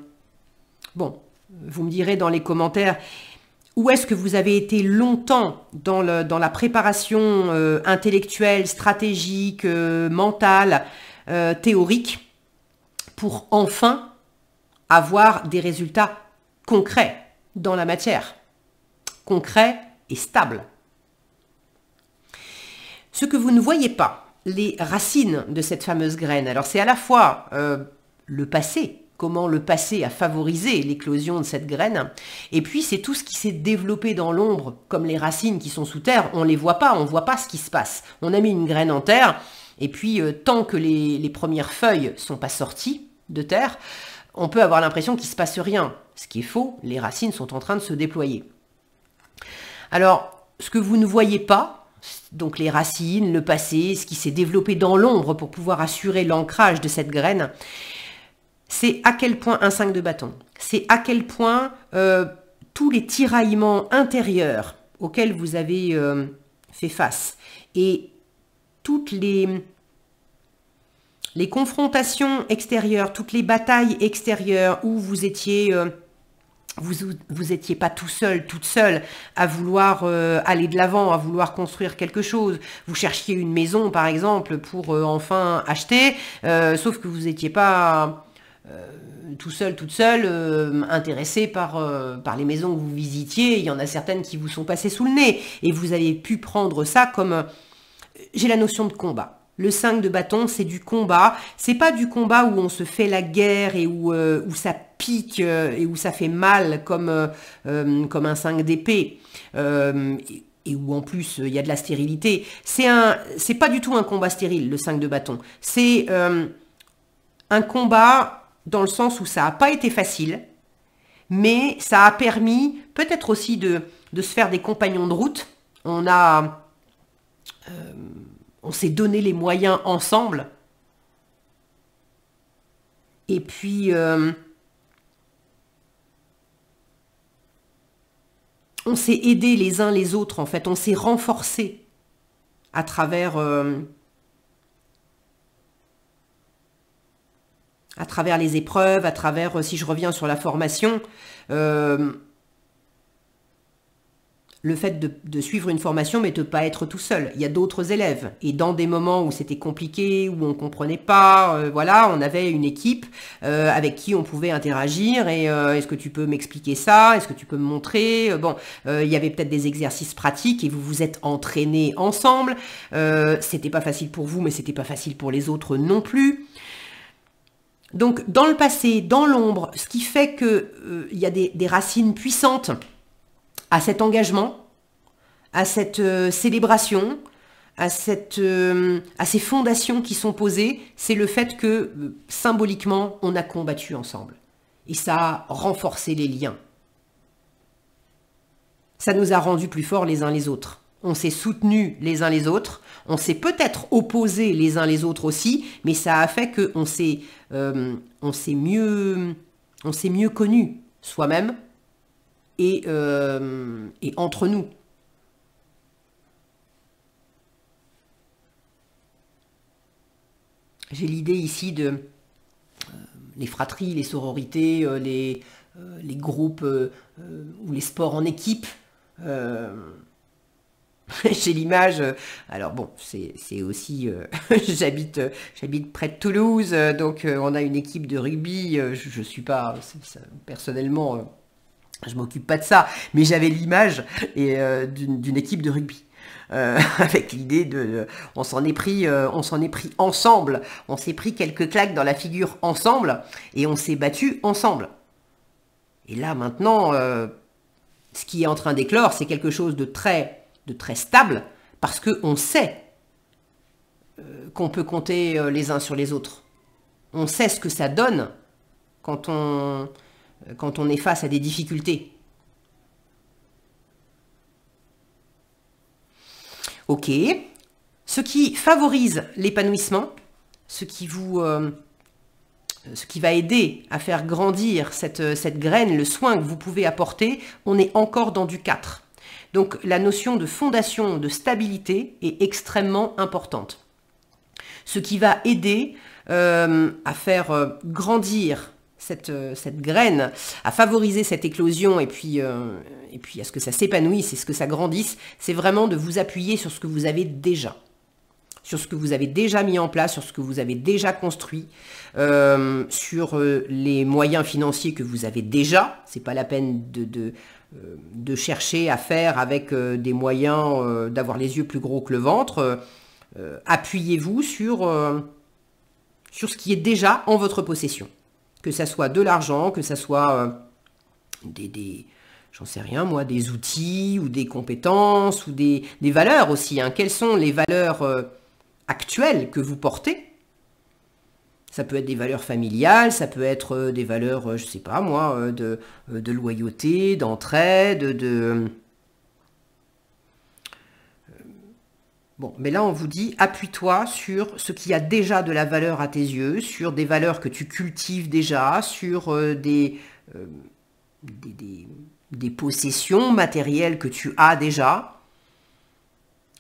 bon, vous me direz dans les commentaires, où est-ce que vous avez été longtemps dans la préparation intellectuelle, stratégique, mentale, théorique, pour enfin avoir des résultats concrets dans la matière, concrets et stables. Ce que vous ne voyez pas, les racines de cette fameuse graine, alors c'est à la fois le passé, comment le passé a favorisé l'éclosion de cette graine, et puis c'est tout ce qui s'est développé dans l'ombre, comme les racines qui sont sous terre, on ne les voit pas, on ne voit pas ce qui se passe. On a mis une graine en terre, et puis tant que les premières feuilles ne sont pas sorties de terre, on peut avoir l'impression qu'il ne se passe rien. Ce qui est faux, les racines sont en train de se déployer. Alors, ce que vous ne voyez pas, donc les racines, le passé, ce qui s'est développé dans l'ombre pour pouvoir assurer l'ancrage de cette graine, c'est à quel point un 5 de bâton, c'est à quel point tous les tiraillements intérieurs auxquels vous avez fait face et toutes les confrontations extérieures, toutes les batailles extérieures où vous étiez... vous étiez pas tout seul, toute seule à vouloir aller de l'avant, à vouloir construire quelque chose. Vous cherchiez une maison, par exemple, pour enfin acheter, sauf que vous n'étiez pas tout seul, toute seule, intéressé par les maisons que vous visitiez. Il y en a certaines qui vous sont passées sous le nez. Et vous avez pu prendre ça comme... j'ai la notion de combat. Le 5 de bâton, c'est du combat. C'est pas du combat où on se fait la guerre et où ça pique et où ça fait mal comme un 5 d'épée. Et où en plus il y a de la stérilité. C'est pas du tout un combat stérile, le 5 de bâton. C'est un combat dans le sens où ça n'a pas été facile, mais ça a permis peut-être aussi de se faire des compagnons de route. On s'est donné les moyens ensemble. Et puis, on s'est aidés les uns les autres, en fait. On s'est renforcés à travers les épreuves, à travers, si je reviens sur la formation, le fait de suivre une formation, mais de ne pas être tout seul. Il y a d'autres élèves. Et dans des moments où c'était compliqué, où on ne comprenait pas, voilà, on avait une équipe avec qui on pouvait interagir. Et est-ce que tu peux m'expliquer ça? Est-ce que tu peux me montrer? Bon, il y avait peut-être des exercices pratiques et vous vous êtes entraînés ensemble. C'était pas facile pour vous, mais c'était pas facile pour les autres non plus. Donc, dans le passé, dans l'ombre, ce qui fait que il y a des racines puissantes à cet engagement, à cette célébration, à ces fondations qui sont posées, c'est le fait que, symboliquement, on a combattu ensemble. Et ça a renforcé les liens. Ça nous a rendus plus forts les uns les autres. On s'est soutenus les uns les autres, on s'est peut-être opposés les uns les autres aussi, mais ça a fait qu'on s'est mieux connus soi-même, et entre nous. J'ai l'idée ici de les fratries, les sororités, les groupes ou les sports en équipe. J'ai l'image, alors bon, c'est aussi, j'habite près de Toulouse, donc on a une équipe de rugby, je suis pas, personnellement... je m'occupe pas de ça, mais j'avais l'image d'une équipe de rugby. Avec l'idée on s'en est pris ensemble, on s'est pris quelques claques dans la figure ensemble, et on s'est battu ensemble. Et là maintenant, ce qui est en train d'éclore, c'est quelque chose de très stable, parce qu'on sait qu'on peut compter les uns sur les autres. On sait ce que ça donne quand on est face à des difficultés. Ok. Ce qui favorise l'épanouissement, ce qui va aider à faire grandir cette graine, le soin que vous pouvez apporter, on est encore dans du 4. Donc la notion de fondation, de stabilité est extrêmement importante. Ce qui va aider à faire grandir cette graine, à favoriser cette éclosion et puis à ce que ça s'épanouisse et ce que ça grandisse, c'est vraiment de vous appuyer sur ce que vous avez déjà. Sur ce que vous avez déjà mis en place, sur ce que vous avez déjà construit, sur les moyens financiers que vous avez déjà. C'est pas la peine de chercher à faire avec des moyens d'avoir les yeux plus gros que le ventre. Appuyez-vous sur ce qui est déjà en votre possession. Que ça soit de l'argent, que ça soit j'en sais rien moi, des outils ou des compétences ou des valeurs aussi. Hein. Quelles sont les valeurs actuelles que vous portez? Ça peut être des valeurs familiales, ça peut être des valeurs, je sais pas moi, de loyauté, d'entraide, Bon, mais là on vous dit, appuie-toi sur ce qui a déjà de la valeur à tes yeux, sur des valeurs que tu cultives déjà, sur des possessions matérielles que tu as déjà,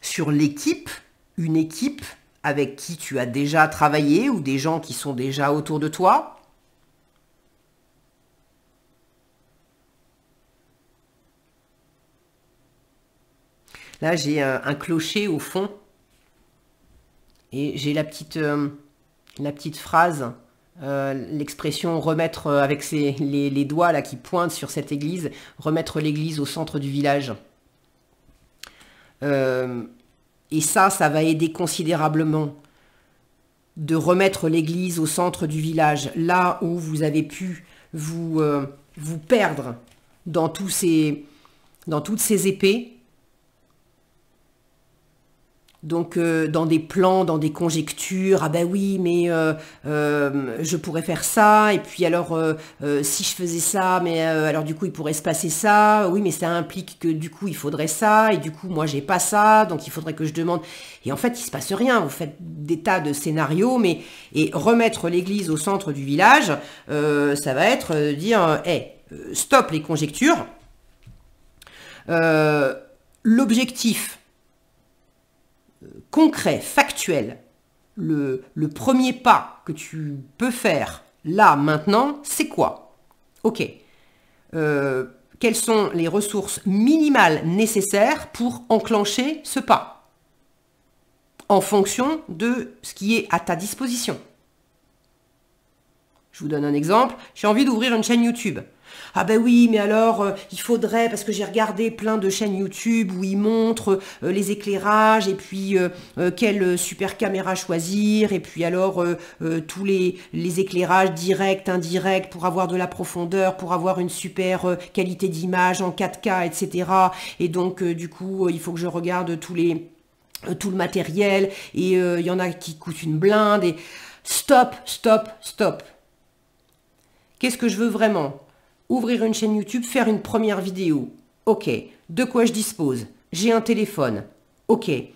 sur l'équipe, une équipe avec qui tu as déjà travaillé ou des gens qui sont déjà autour de toi. Là, j'ai un clocher au fond et j'ai la petite phrase l'expression remettre avec les doigts là qui pointent sur cette église, remettre l'église au centre du village. Et ça va aider considérablement de remettre l'église au centre du village, là où vous avez pu vous perdre dans toutes ces épées. Donc dans des plans, dans des conjectures, ah ben oui, mais je pourrais faire ça, et puis alors si je faisais ça, mais alors du coup il pourrait se passer ça, oui mais ça implique que du coup il faudrait ça, et du coup moi j'ai pas ça, donc il faudrait que je demande, et en fait il se passe rien, vous faites des tas de scénarios, et remettre l'église au centre du village, ça va être dire, hey, stop les conjectures, l'objectif concret, factuel, le premier pas que tu peux faire là, maintenant, c'est quoi? Ok. Quelles sont les ressources minimales nécessaires pour enclencher ce pas? En fonction de ce qui est à ta disposition. Je vous donne un exemple. J'ai envie d'ouvrir une chaîne YouTube. Ah ben oui, mais alors, il faudrait, parce que j'ai regardé plein de chaînes YouTube où ils montrent les éclairages, et puis quelle super caméra choisir, et puis alors tous les éclairages directs, indirects, pour avoir de la profondeur, pour avoir une super qualité d'image en 4K, etc. Et donc, du coup, il faut que je regarde tout le matériel, et il y en a qui coûtent une blinde, et stop, stop, stop. Qu'est-ce que je veux vraiment? Ouvrir une chaîne YouTube, faire une première vidéo. Ok. De quoi je dispose? J'ai un téléphone. Ok. Est-ce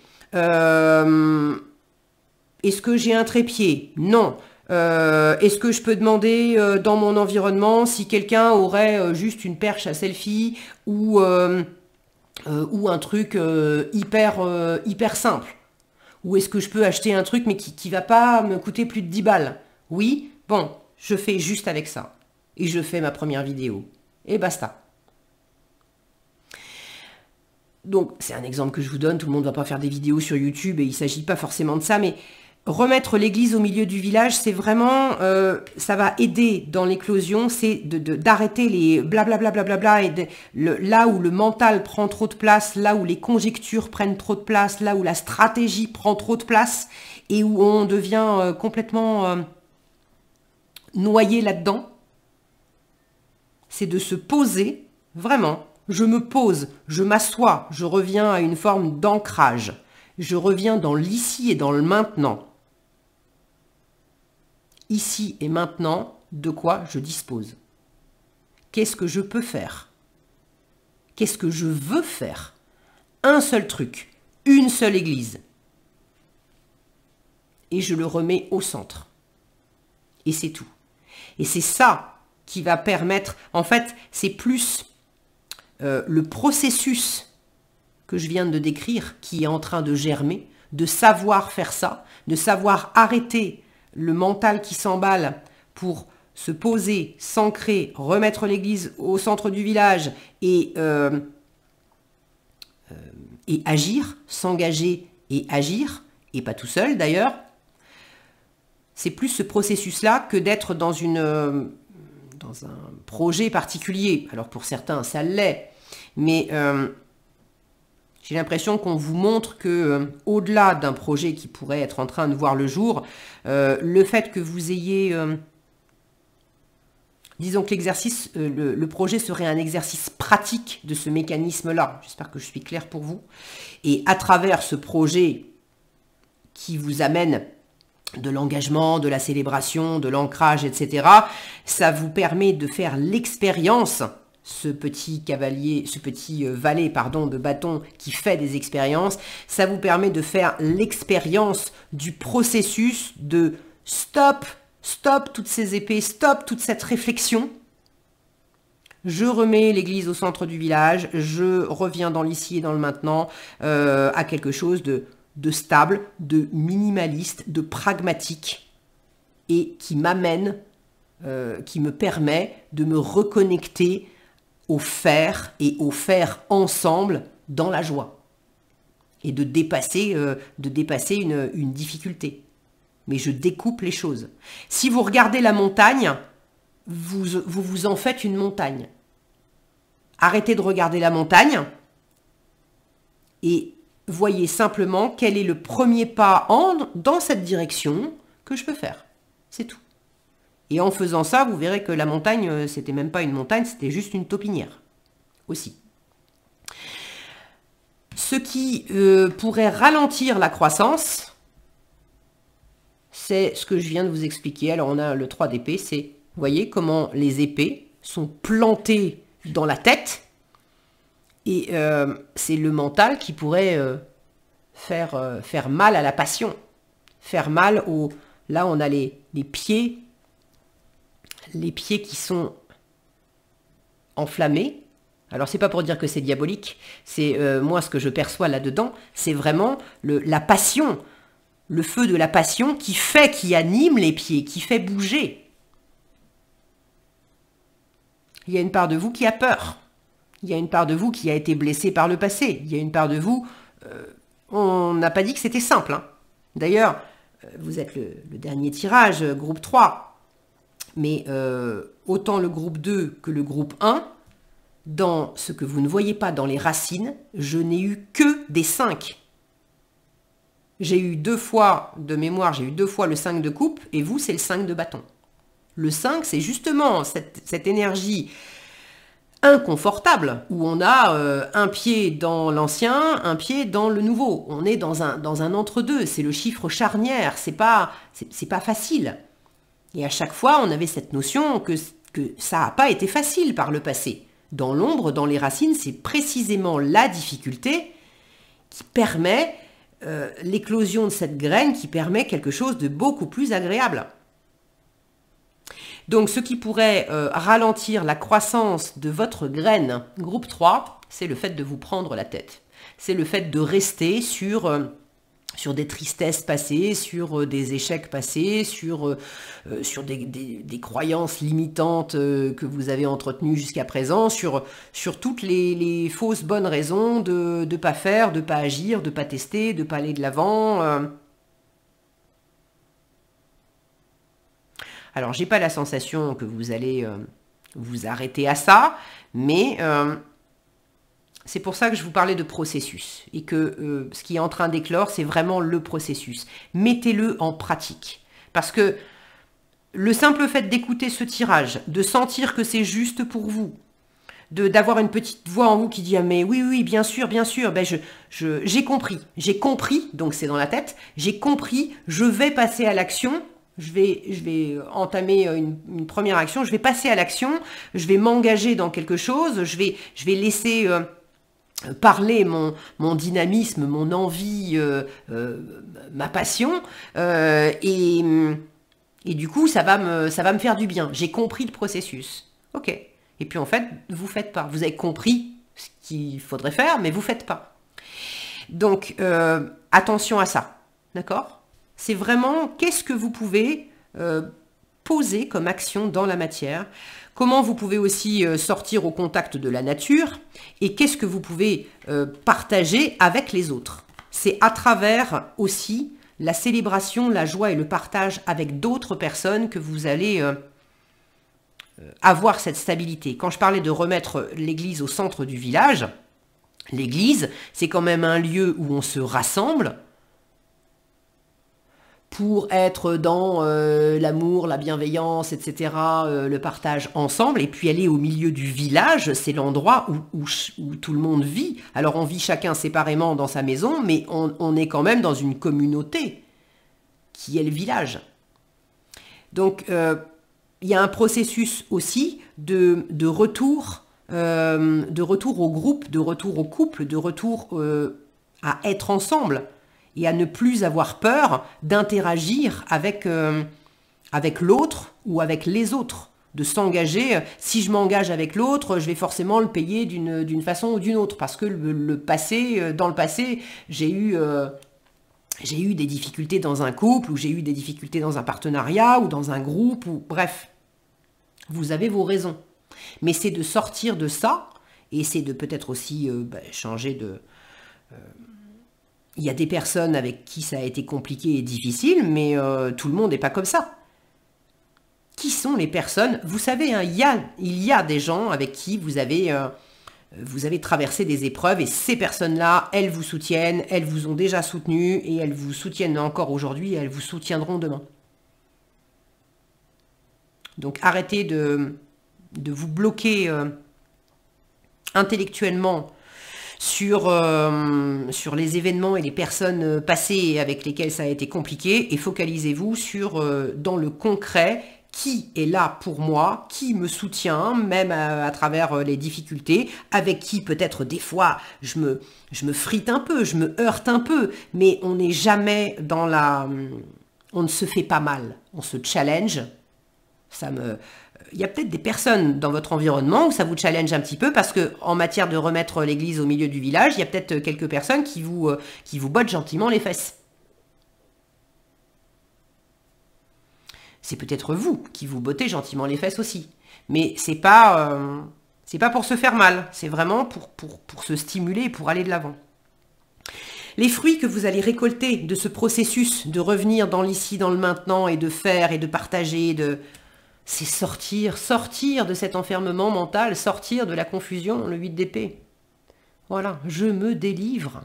que j'ai un trépied? Non. Est-ce que je peux demander dans mon environnement si quelqu'un aurait juste une perche à selfie ou un truc hyper simple? Ou est-ce que je peux acheter un truc mais qui va pas me coûter plus de 10 balles? Oui. Bon. Je fais juste avec ça. Et je fais ma première vidéo. Et basta. Donc, c'est un exemple que je vous donne. Tout le monde ne va pas faire des vidéos sur YouTube et il ne s'agit pas forcément de ça. Mais remettre l'église au milieu du village, c'est vraiment... ça va aider dans l'éclosion. C'est d'arrêter les blablabla. Et là où le mental prend trop de place, là où les conjectures prennent trop de place, là où la stratégie prend trop de place et où on devient complètement... noyé là-dedans, c'est de se poser, vraiment, je me pose, je m'assois, je reviens à une forme d'ancrage, je reviens dans l'ici et dans le maintenant. Ici et maintenant, de quoi je dispose? Qu'est-ce que je peux faire? Qu'est-ce que je veux faire? Un seul truc, une seule église. Et je le remets au centre. Et c'est tout. Et c'est ça qui va permettre, en fait, c'est plus le processus que je viens de décrire qui est en train de germer, de savoir faire ça, de savoir arrêter le mental qui s'emballe pour se poser, s'ancrer, remettre l'église au centre du village et agir, s'engager et agir, et pas tout seul d'ailleurs. C'est plus ce processus-là que d'être dans un projet particulier. Alors pour certains, ça l'est. Mais j'ai l'impression qu'on vous montre que au-delà d'un projet qui pourrait être en train de voir le jour, le fait que vous ayez... disons que l'exercice, le projet serait un exercice pratique de ce mécanisme-là. J'espère que je suis claire pour vous. Et à travers ce projet qui vous amène de l'engagement, de la célébration, de l'ancrage, etc. Ça vous permet de faire l'expérience, ce petit valet de bâton qui fait des expériences, ça vous permet de faire l'expérience du processus de stop toutes ces épées, stop toute cette réflexion. Je remets l'église au centre du village, je reviens dans l'ici et dans le maintenant à quelque chose de stable, de minimaliste, de pragmatique et qui m'amène, qui me permet de me reconnecter au faire et au faire ensemble dans la joie et de dépasser une difficulté. mais je découpe les choses. Si vous regardez la montagne, vous en faites une montagne. Arrêtez de regarder la montagne et voyez simplement quel est le premier pas dans cette direction que je peux faire. C'est tout. Et en faisant ça, vous verrez que la montagne, c'était même pas une montagne, c'était juste une taupinière aussi. Ce qui pourrait ralentir la croissance, c'est ce que je viens de vous expliquer. Alors on a le 3 d'épée, c'est, vous voyez comment les épées sont plantées dans la tête, et c'est le mental qui pourrait faire mal à la passion, faire mal au... Là on a les pieds qui sont enflammés. Alors c'est pas pour dire que c'est diabolique, c'est moi ce que je perçois là-dedans, c'est vraiment la passion, le feu de la passion qui anime les pieds, qui fait bouger. Il y a une part de vous qui a peur, il y a une part de vous qui a été blessée par le passé, il y a une part de vous, on n'a pas dit que c'était simple, hein. D'ailleurs, vous êtes le dernier tirage, groupe 3, mais autant le groupe 2 que le groupe 1, dans ce que vous ne voyez pas dans les racines, je n'ai eu que des 5. J'ai eu 2 fois, de mémoire, j'ai eu 2 fois le 5 de coupe, et vous, c'est le 5 de bâton. Le 5, c'est justement cette énergie inconfortable, où on a un pied dans l'ancien, un pied dans le nouveau. On est dans un entre-deux, c'est le chiffre charnière, c'est pas facile. Et à chaque fois, on avait cette notion que ça n'a pas été facile par le passé. Dans l'ombre, dans les racines, c'est précisément la difficulté qui permet l'éclosion de cette graine, qui permet quelque chose de beaucoup plus agréable. Donc ce qui pourrait ralentir la croissance de votre graine, groupe 3, c'est le fait de vous prendre la tête. C'est le fait de rester sur des tristesses passées, sur des échecs passés, sur des croyances limitantes que vous avez entretenues jusqu'à présent, sur toutes les fausses bonnes raisons de ne pas faire, de ne pas agir, de ne pas tester, de ne pas aller de l'avant. Alors, j'ai pas la sensation que vous allez vous arrêter à ça, mais c'est pour ça que je vous parlais de processus, et que ce qui est en train d'éclore, c'est vraiment le processus. Mettez-le en pratique, parce que le simple fait d'écouter ce tirage, de sentir que c'est juste pour vous, d'avoir une petite voix en vous qui dit « Ah mais oui, bien sûr, ben j'ai compris, donc c'est dans la tête, j'ai compris, je vais passer à l'action ». Je vais entamer une première action, je vais passer à l'action, je vais m'engager dans quelque chose, je vais laisser parler mon dynamisme, mon envie, ma passion, et du coup ça va me faire du bien. J'ai compris le processus. Ok. Et puis en fait, vous faites pas. Vous avez compris ce qu'il faudrait faire, mais vous faites pas. Donc attention à ça. D'accord ? C'est vraiment qu'est-ce que vous pouvez poser comme action dans la matière, comment vous pouvez aussi sortir au contact de la nature, et qu'est-ce que vous pouvez partager avec les autres. C'est à travers aussi la célébration, la joie et le partage avec d'autres personnes que vous allez avoir cette stabilité. Quand je parlais de remettre l'église au centre du village, l'église, c'est quand même un lieu où on se rassemble, pour être dans l'amour, la bienveillance, etc., le partage ensemble, et puis aller au milieu du village, c'est l'endroit où tout le monde vit. Alors on vit chacun séparément dans sa maison, mais on est quand même dans une communauté qui est le village. Donc il y a un processus aussi de retour au groupe, de retour au couple, de retour à être ensemble, et à ne plus avoir peur d'interagir avec l'autre ou avec les autres, de s'engager. Si je m'engage avec l'autre, je vais forcément le payer d'une façon ou d'une autre, parce que dans le passé, j'ai eu des difficultés dans un couple, ou j'ai eu des difficultés dans un partenariat, ou dans un groupe, ou bref. Vous avez vos raisons. Mais c'est de sortir de ça, et c'est de peut-être aussi changer il y a des personnes avec qui ça a été compliqué et difficile, mais tout le monde n'est pas comme ça. Qui sont les personnes? Vous savez, hein, il y a des gens avec qui vous avez traversé des épreuves et ces personnes-là, elles vous soutiennent, elles vous ont déjà soutenu et elles vous soutiennent encore aujourd'hui et elles vous soutiendront demain. Donc arrêtez de vous bloquer intellectuellement sur les événements et les personnes passées avec lesquelles ça a été compliqué et focalisez-vous sur dans le concret. Qui est là pour moi, qui me soutient, même à travers les difficultés, avec qui peut-être des fois je me frite un peu, je me heurte un peu, mais on n'est jamais dans la... On ne se fait pas mal, on se challenge. Il y a peut-être des personnes dans votre environnement où ça vous challenge un petit peu parce que en matière de remettre l'église au milieu du village, il y a peut-être quelques personnes qui vous bottent gentiment les fesses. C'est peut-être vous qui vous bottez gentiment les fesses aussi. Mais c'est pas pour se faire mal. C'est vraiment pour se stimuler et pour aller de l'avant. Les fruits que vous allez récolter de ce processus de revenir dans l'ici, dans le maintenant et de faire et de partager, c'est sortir de cet enfermement mental, sortir de la confusion, le 8 d'épée. Voilà, je me délivre.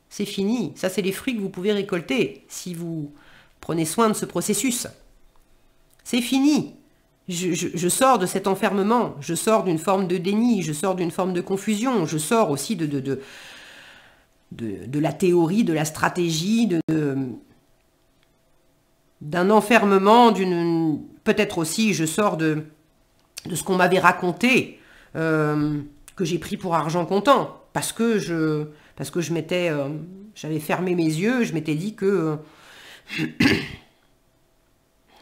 C'est fini. Ça, c'est les fruits que vous pouvez récolter si vous prenez soin de ce processus. C'est fini. Je sors de cet enfermement, je sors d'une forme de déni, je sors d'une forme de confusion, je sors aussi de la théorie, de la stratégie, d'un enfermement, peut-être aussi je sors de ce qu'on m'avait raconté, que j'ai pris pour argent comptant, parce que j'avais fermé mes yeux, je m'étais dit que...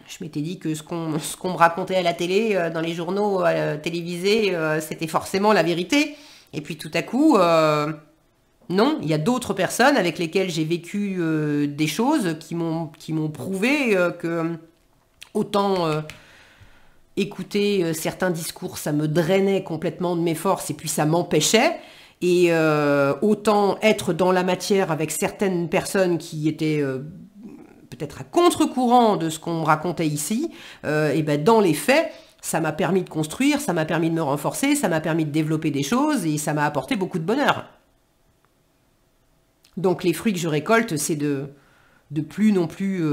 Je m'étais dit que ce qu'on me racontait à la télé, dans les journaux télévisés, c'était forcément la vérité. Et puis tout à coup, non, il y a d'autres personnes avec lesquelles j'ai vécu des choses qui m'ont prouvé que autant écouter certains discours, ça me drainait complètement de mes forces et puis ça m'empêchait. Et autant être dans la matière avec certaines personnes qui étaient... peut-être à contre-courant de ce qu'on me racontait ici, et ben dans les faits, ça m'a permis de construire, ça m'a permis de me renforcer, ça m'a permis de développer des choses et ça m'a apporté beaucoup de bonheur. Donc les fruits que je récolte, c'est de plus non plus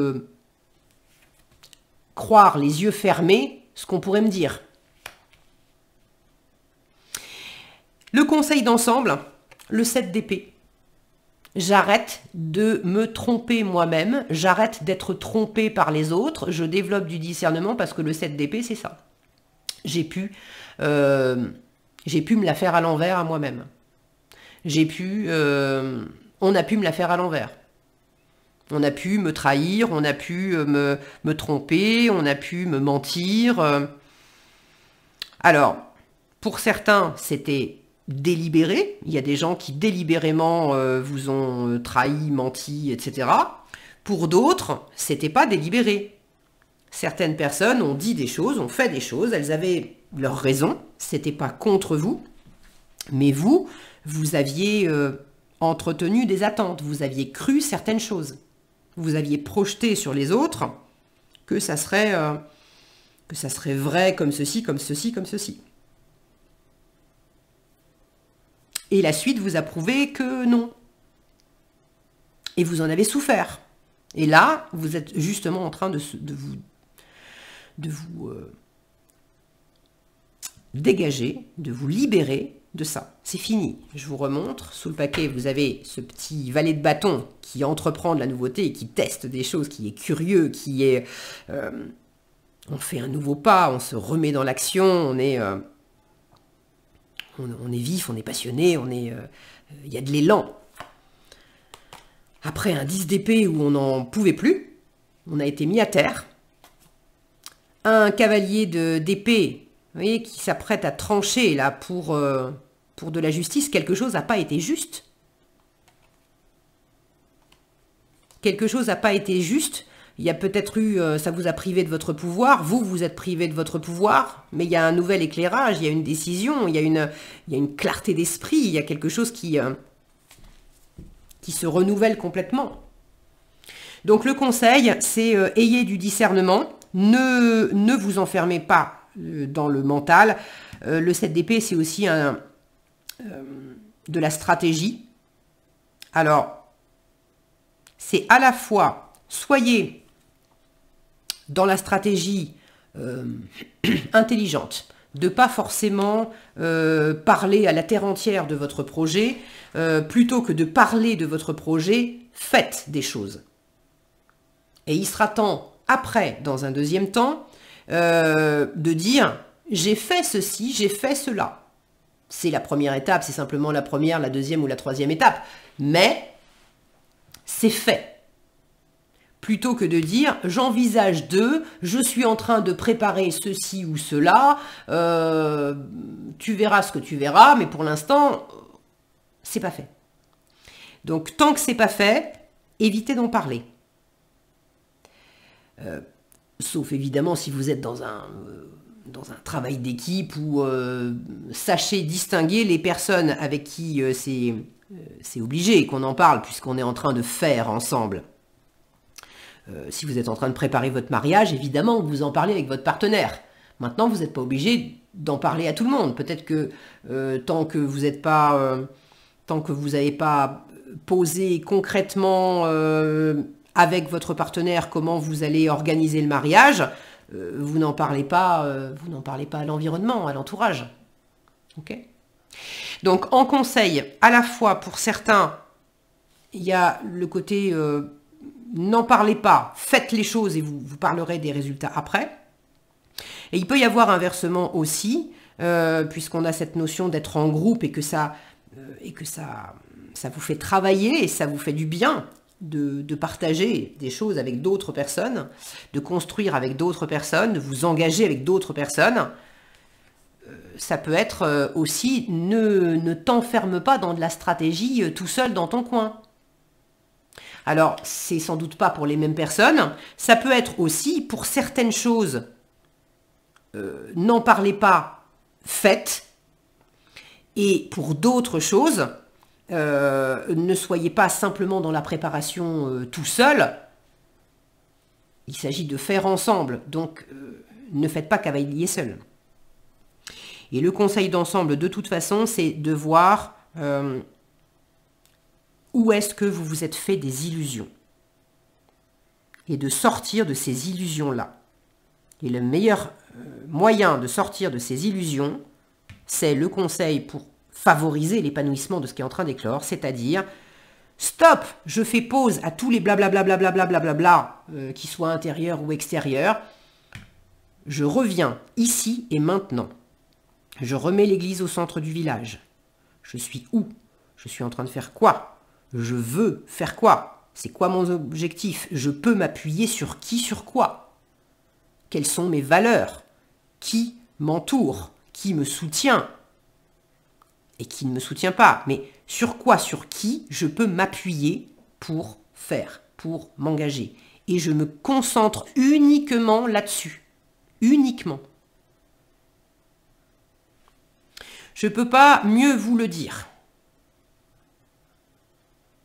croire les yeux fermés ce qu'on pourrait me dire. Le conseil d'ensemble, le 7 d'épée. J'arrête de me tromper moi-même, j'arrête d'être trompé par les autres, je développe du discernement parce que le 7 d'épée, c'est ça. J'ai pu me la faire à l'envers à moi-même. On a pu me la faire à l'envers. On a pu me trahir, on a pu me tromper, on a pu me mentir. Alors, pour certains, c'était... délibéré, il y a des gens qui délibérément vous ont trahi, menti, etc. Pour d'autres, c'était pas délibéré. Certaines personnes ont dit des choses, ont fait des choses, elles avaient leurs raisons, c'était pas contre vous, mais vous aviez entretenu des attentes, vous aviez cru certaines choses, vous aviez projeté sur les autres que ça serait vrai comme ceci, comme ceci, comme ceci. Et la suite vous a prouvé que non. Et vous en avez souffert. Et là, vous êtes justement en train de vous dégager, de vous libérer de ça. C'est fini. Je vous remontre. Sous le paquet, vous avez ce petit valet de bâton qui entreprend de la nouveauté et qui teste des choses, qui est curieux, qui est... on fait un nouveau pas, on se remet dans l'action, on est vif, on est passionné, il y a de l'élan. Après un 10 d'épée où on n'en pouvait plus, on a été mis à terre. Un cavalier d'épée, vous voyez, qui s'apprête à trancher là pour de la justice, quelque chose n'a pas été juste. Quelque chose n'a pas été juste. Il y a peut-être eu, ça vous a privé de votre pouvoir, vous êtes privé de votre pouvoir, mais il y a un nouvel éclairage, il y a une décision, il y a une clarté d'esprit, il y a quelque chose qui qui se renouvelle complètement. Donc le conseil, c'est ayez du discernement, ne vous enfermez pas dans le mental. Le 7 d'épée, c'est aussi de la stratégie. Alors, c'est à la fois, soyez dans la stratégie intelligente, de pas forcément parler à la terre entière de votre projet, plutôt que de parler de votre projet, faites des choses. Et il sera temps, après, dans un deuxième temps, de dire « j'ai fait ceci, j'ai fait cela ». C'est la première étape, c'est simplement la première, la deuxième ou la troisième étape. Mais c'est fait. Plutôt que de dire « j'envisage de, je suis en train de préparer ceci ou cela, tu verras ce que tu verras, mais pour l'instant, c'est pas fait ». Donc tant que c'est pas fait, évitez d'en parler. Sauf évidemment si vous êtes dans un travail d'équipe où sachez distinguer les personnes avec qui c'est obligé qu'on en parle puisqu'on est en train de faire ensemble. Si vous êtes en train de préparer votre mariage, évidemment, vous en parlez avec votre partenaire. Maintenant, vous n'êtes pas obligé d'en parler à tout le monde. Peut-être que tant que vous n'avez pas posé concrètement avec votre partenaire comment vous allez organiser le mariage, vous n'en parlez pas à l'environnement, à l'entourage. Ok ? Donc, en conseil, à la fois pour certains, il y a le côté n'en parlez pas, faites les choses et vous parlerez des résultats après. Et il peut y avoir inversement aussi, puisqu'on a cette notion d'être en groupe et que ça vous fait travailler et ça vous fait du bien de partager des choses avec d'autres personnes, de construire avec d'autres personnes, de vous engager avec d'autres personnes. Ça peut être aussi ne t'enferme pas dans de la stratégie tout seul dans ton coin. Alors, c'est sans doute pas pour les mêmes personnes. Ça peut être aussi, pour certaines choses, n'en parlez pas, faites. Et pour d'autres choses, ne soyez pas simplement dans la préparation tout seul. Il s'agit de faire ensemble. Donc, ne faites pas cavalier seul. Et le conseil d'ensemble, de toute façon, c'est de voir où est-ce que vous vous êtes fait des illusions. Et de sortir de ces illusions-là. Et le meilleur moyen de sortir de ces illusions, c'est le conseil pour favoriser l'épanouissement de ce qui est en train d'éclore, c'est-à-dire stop, je fais pause à tous les blablabla qui soient intérieurs ou extérieurs. Je reviens ici et maintenant. Je remets l'église au centre du village. Je suis où? Je suis en train de faire quoi? Je veux faire quoi? C'est quoi mon objectif? Je peux m'appuyer sur qui, sur quoi? Quelles sont mes valeurs? Qui m'entoure? Qui me soutient? Et qui ne me soutient pas? Mais sur quoi, sur qui je peux m'appuyer pour faire, pour m'engager? Et je me concentre uniquement là-dessus. Uniquement. Je ne peux pas mieux vous le dire.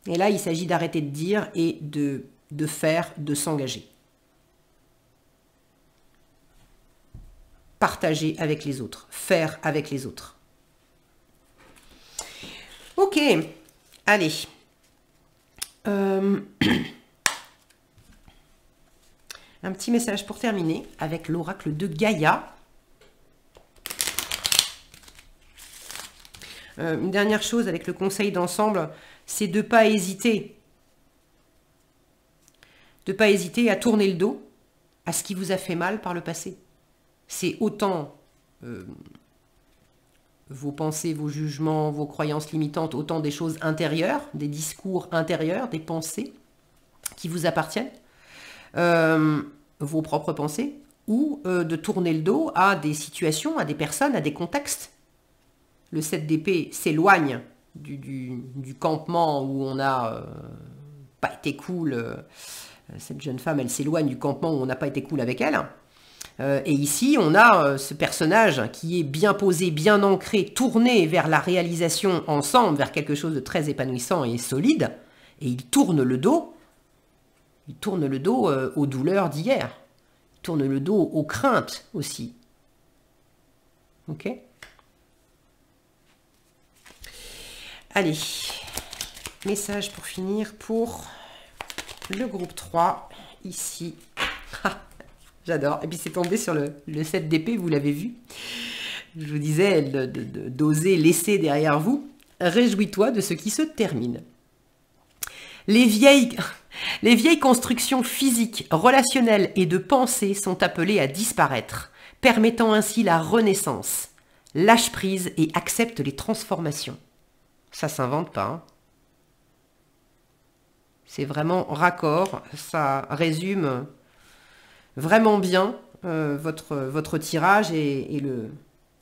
Et là, il s'agit d'arrêter de dire et de faire, de s'engager. Partager avec les autres, faire avec les autres. Ok, allez. Un petit message pour terminer avec l'oracle de Gaïa. Une dernière chose avec le conseil d'ensemble, c'est de ne pas hésiter. De ne pas hésiter à tourner le dos à ce qui vous a fait mal par le passé. C'est autant vos pensées, vos jugements, vos croyances limitantes, autant des choses intérieures, des discours intérieurs, des pensées qui vous appartiennent, vos propres pensées, ou de tourner le dos à des situations, à des personnes, à des contextes. Le 7 d'épée s'éloigne du campement où on n'a pas été cool. Cette jeune femme, elle s'éloigne du campement où on n'a pas été cool avec elle. Et ici, on a ce personnage qui est bien posé, bien ancré, tourné vers la réalisation ensemble, vers quelque chose de très épanouissant et solide. Et il tourne le dos. Il tourne le dos aux douleurs d'hier. Il tourne le dos aux craintes aussi. Ok? Allez, message pour finir pour le groupe 3, ici. J'adore. Et puis c'est tombé sur le 7 d'épée, vous l'avez vu. Je vous disais d'oser laisser derrière vous. Réjouis-toi de ce qui se termine. Les vieilles constructions physiques, relationnelles et de pensée sont appelées à disparaître, permettant ainsi la renaissance. Lâche prise et accepte les transformations. Ça s'invente pas. Hein. C'est vraiment raccord. Ça résume vraiment bien votre tirage et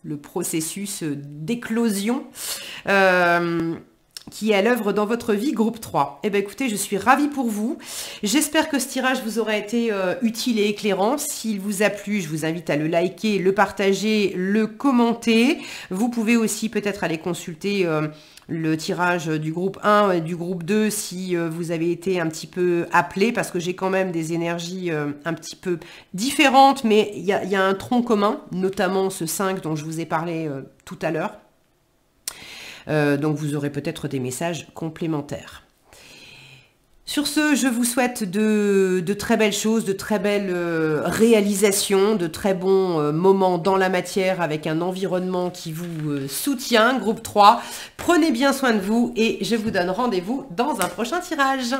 le processus d'éclosion qui est à l'œuvre dans votre vie, groupe 3. Eh bien écoutez, je suis ravie pour vous. J'espère que ce tirage vous aura été utile et éclairant. S'il vous a plu, je vous invite à le liker, le partager, le commenter. Vous pouvez aussi peut-être aller consulter le tirage du groupe 1 et du groupe 2 si vous avez été un petit peu appelé, parce que j'ai quand même des énergies un petit peu différentes, mais il y a un tronc commun, notamment ce 5 dont je vous ai parlé tout à l'heure. Donc vous aurez peut-être des messages complémentaires. Sur ce, je vous souhaite de très belles choses, de très belles réalisations, de très bons moments dans la matière avec un environnement qui vous soutient, groupe 3. Prenez bien soin de vous et je vous donne rendez-vous dans un prochain tirage.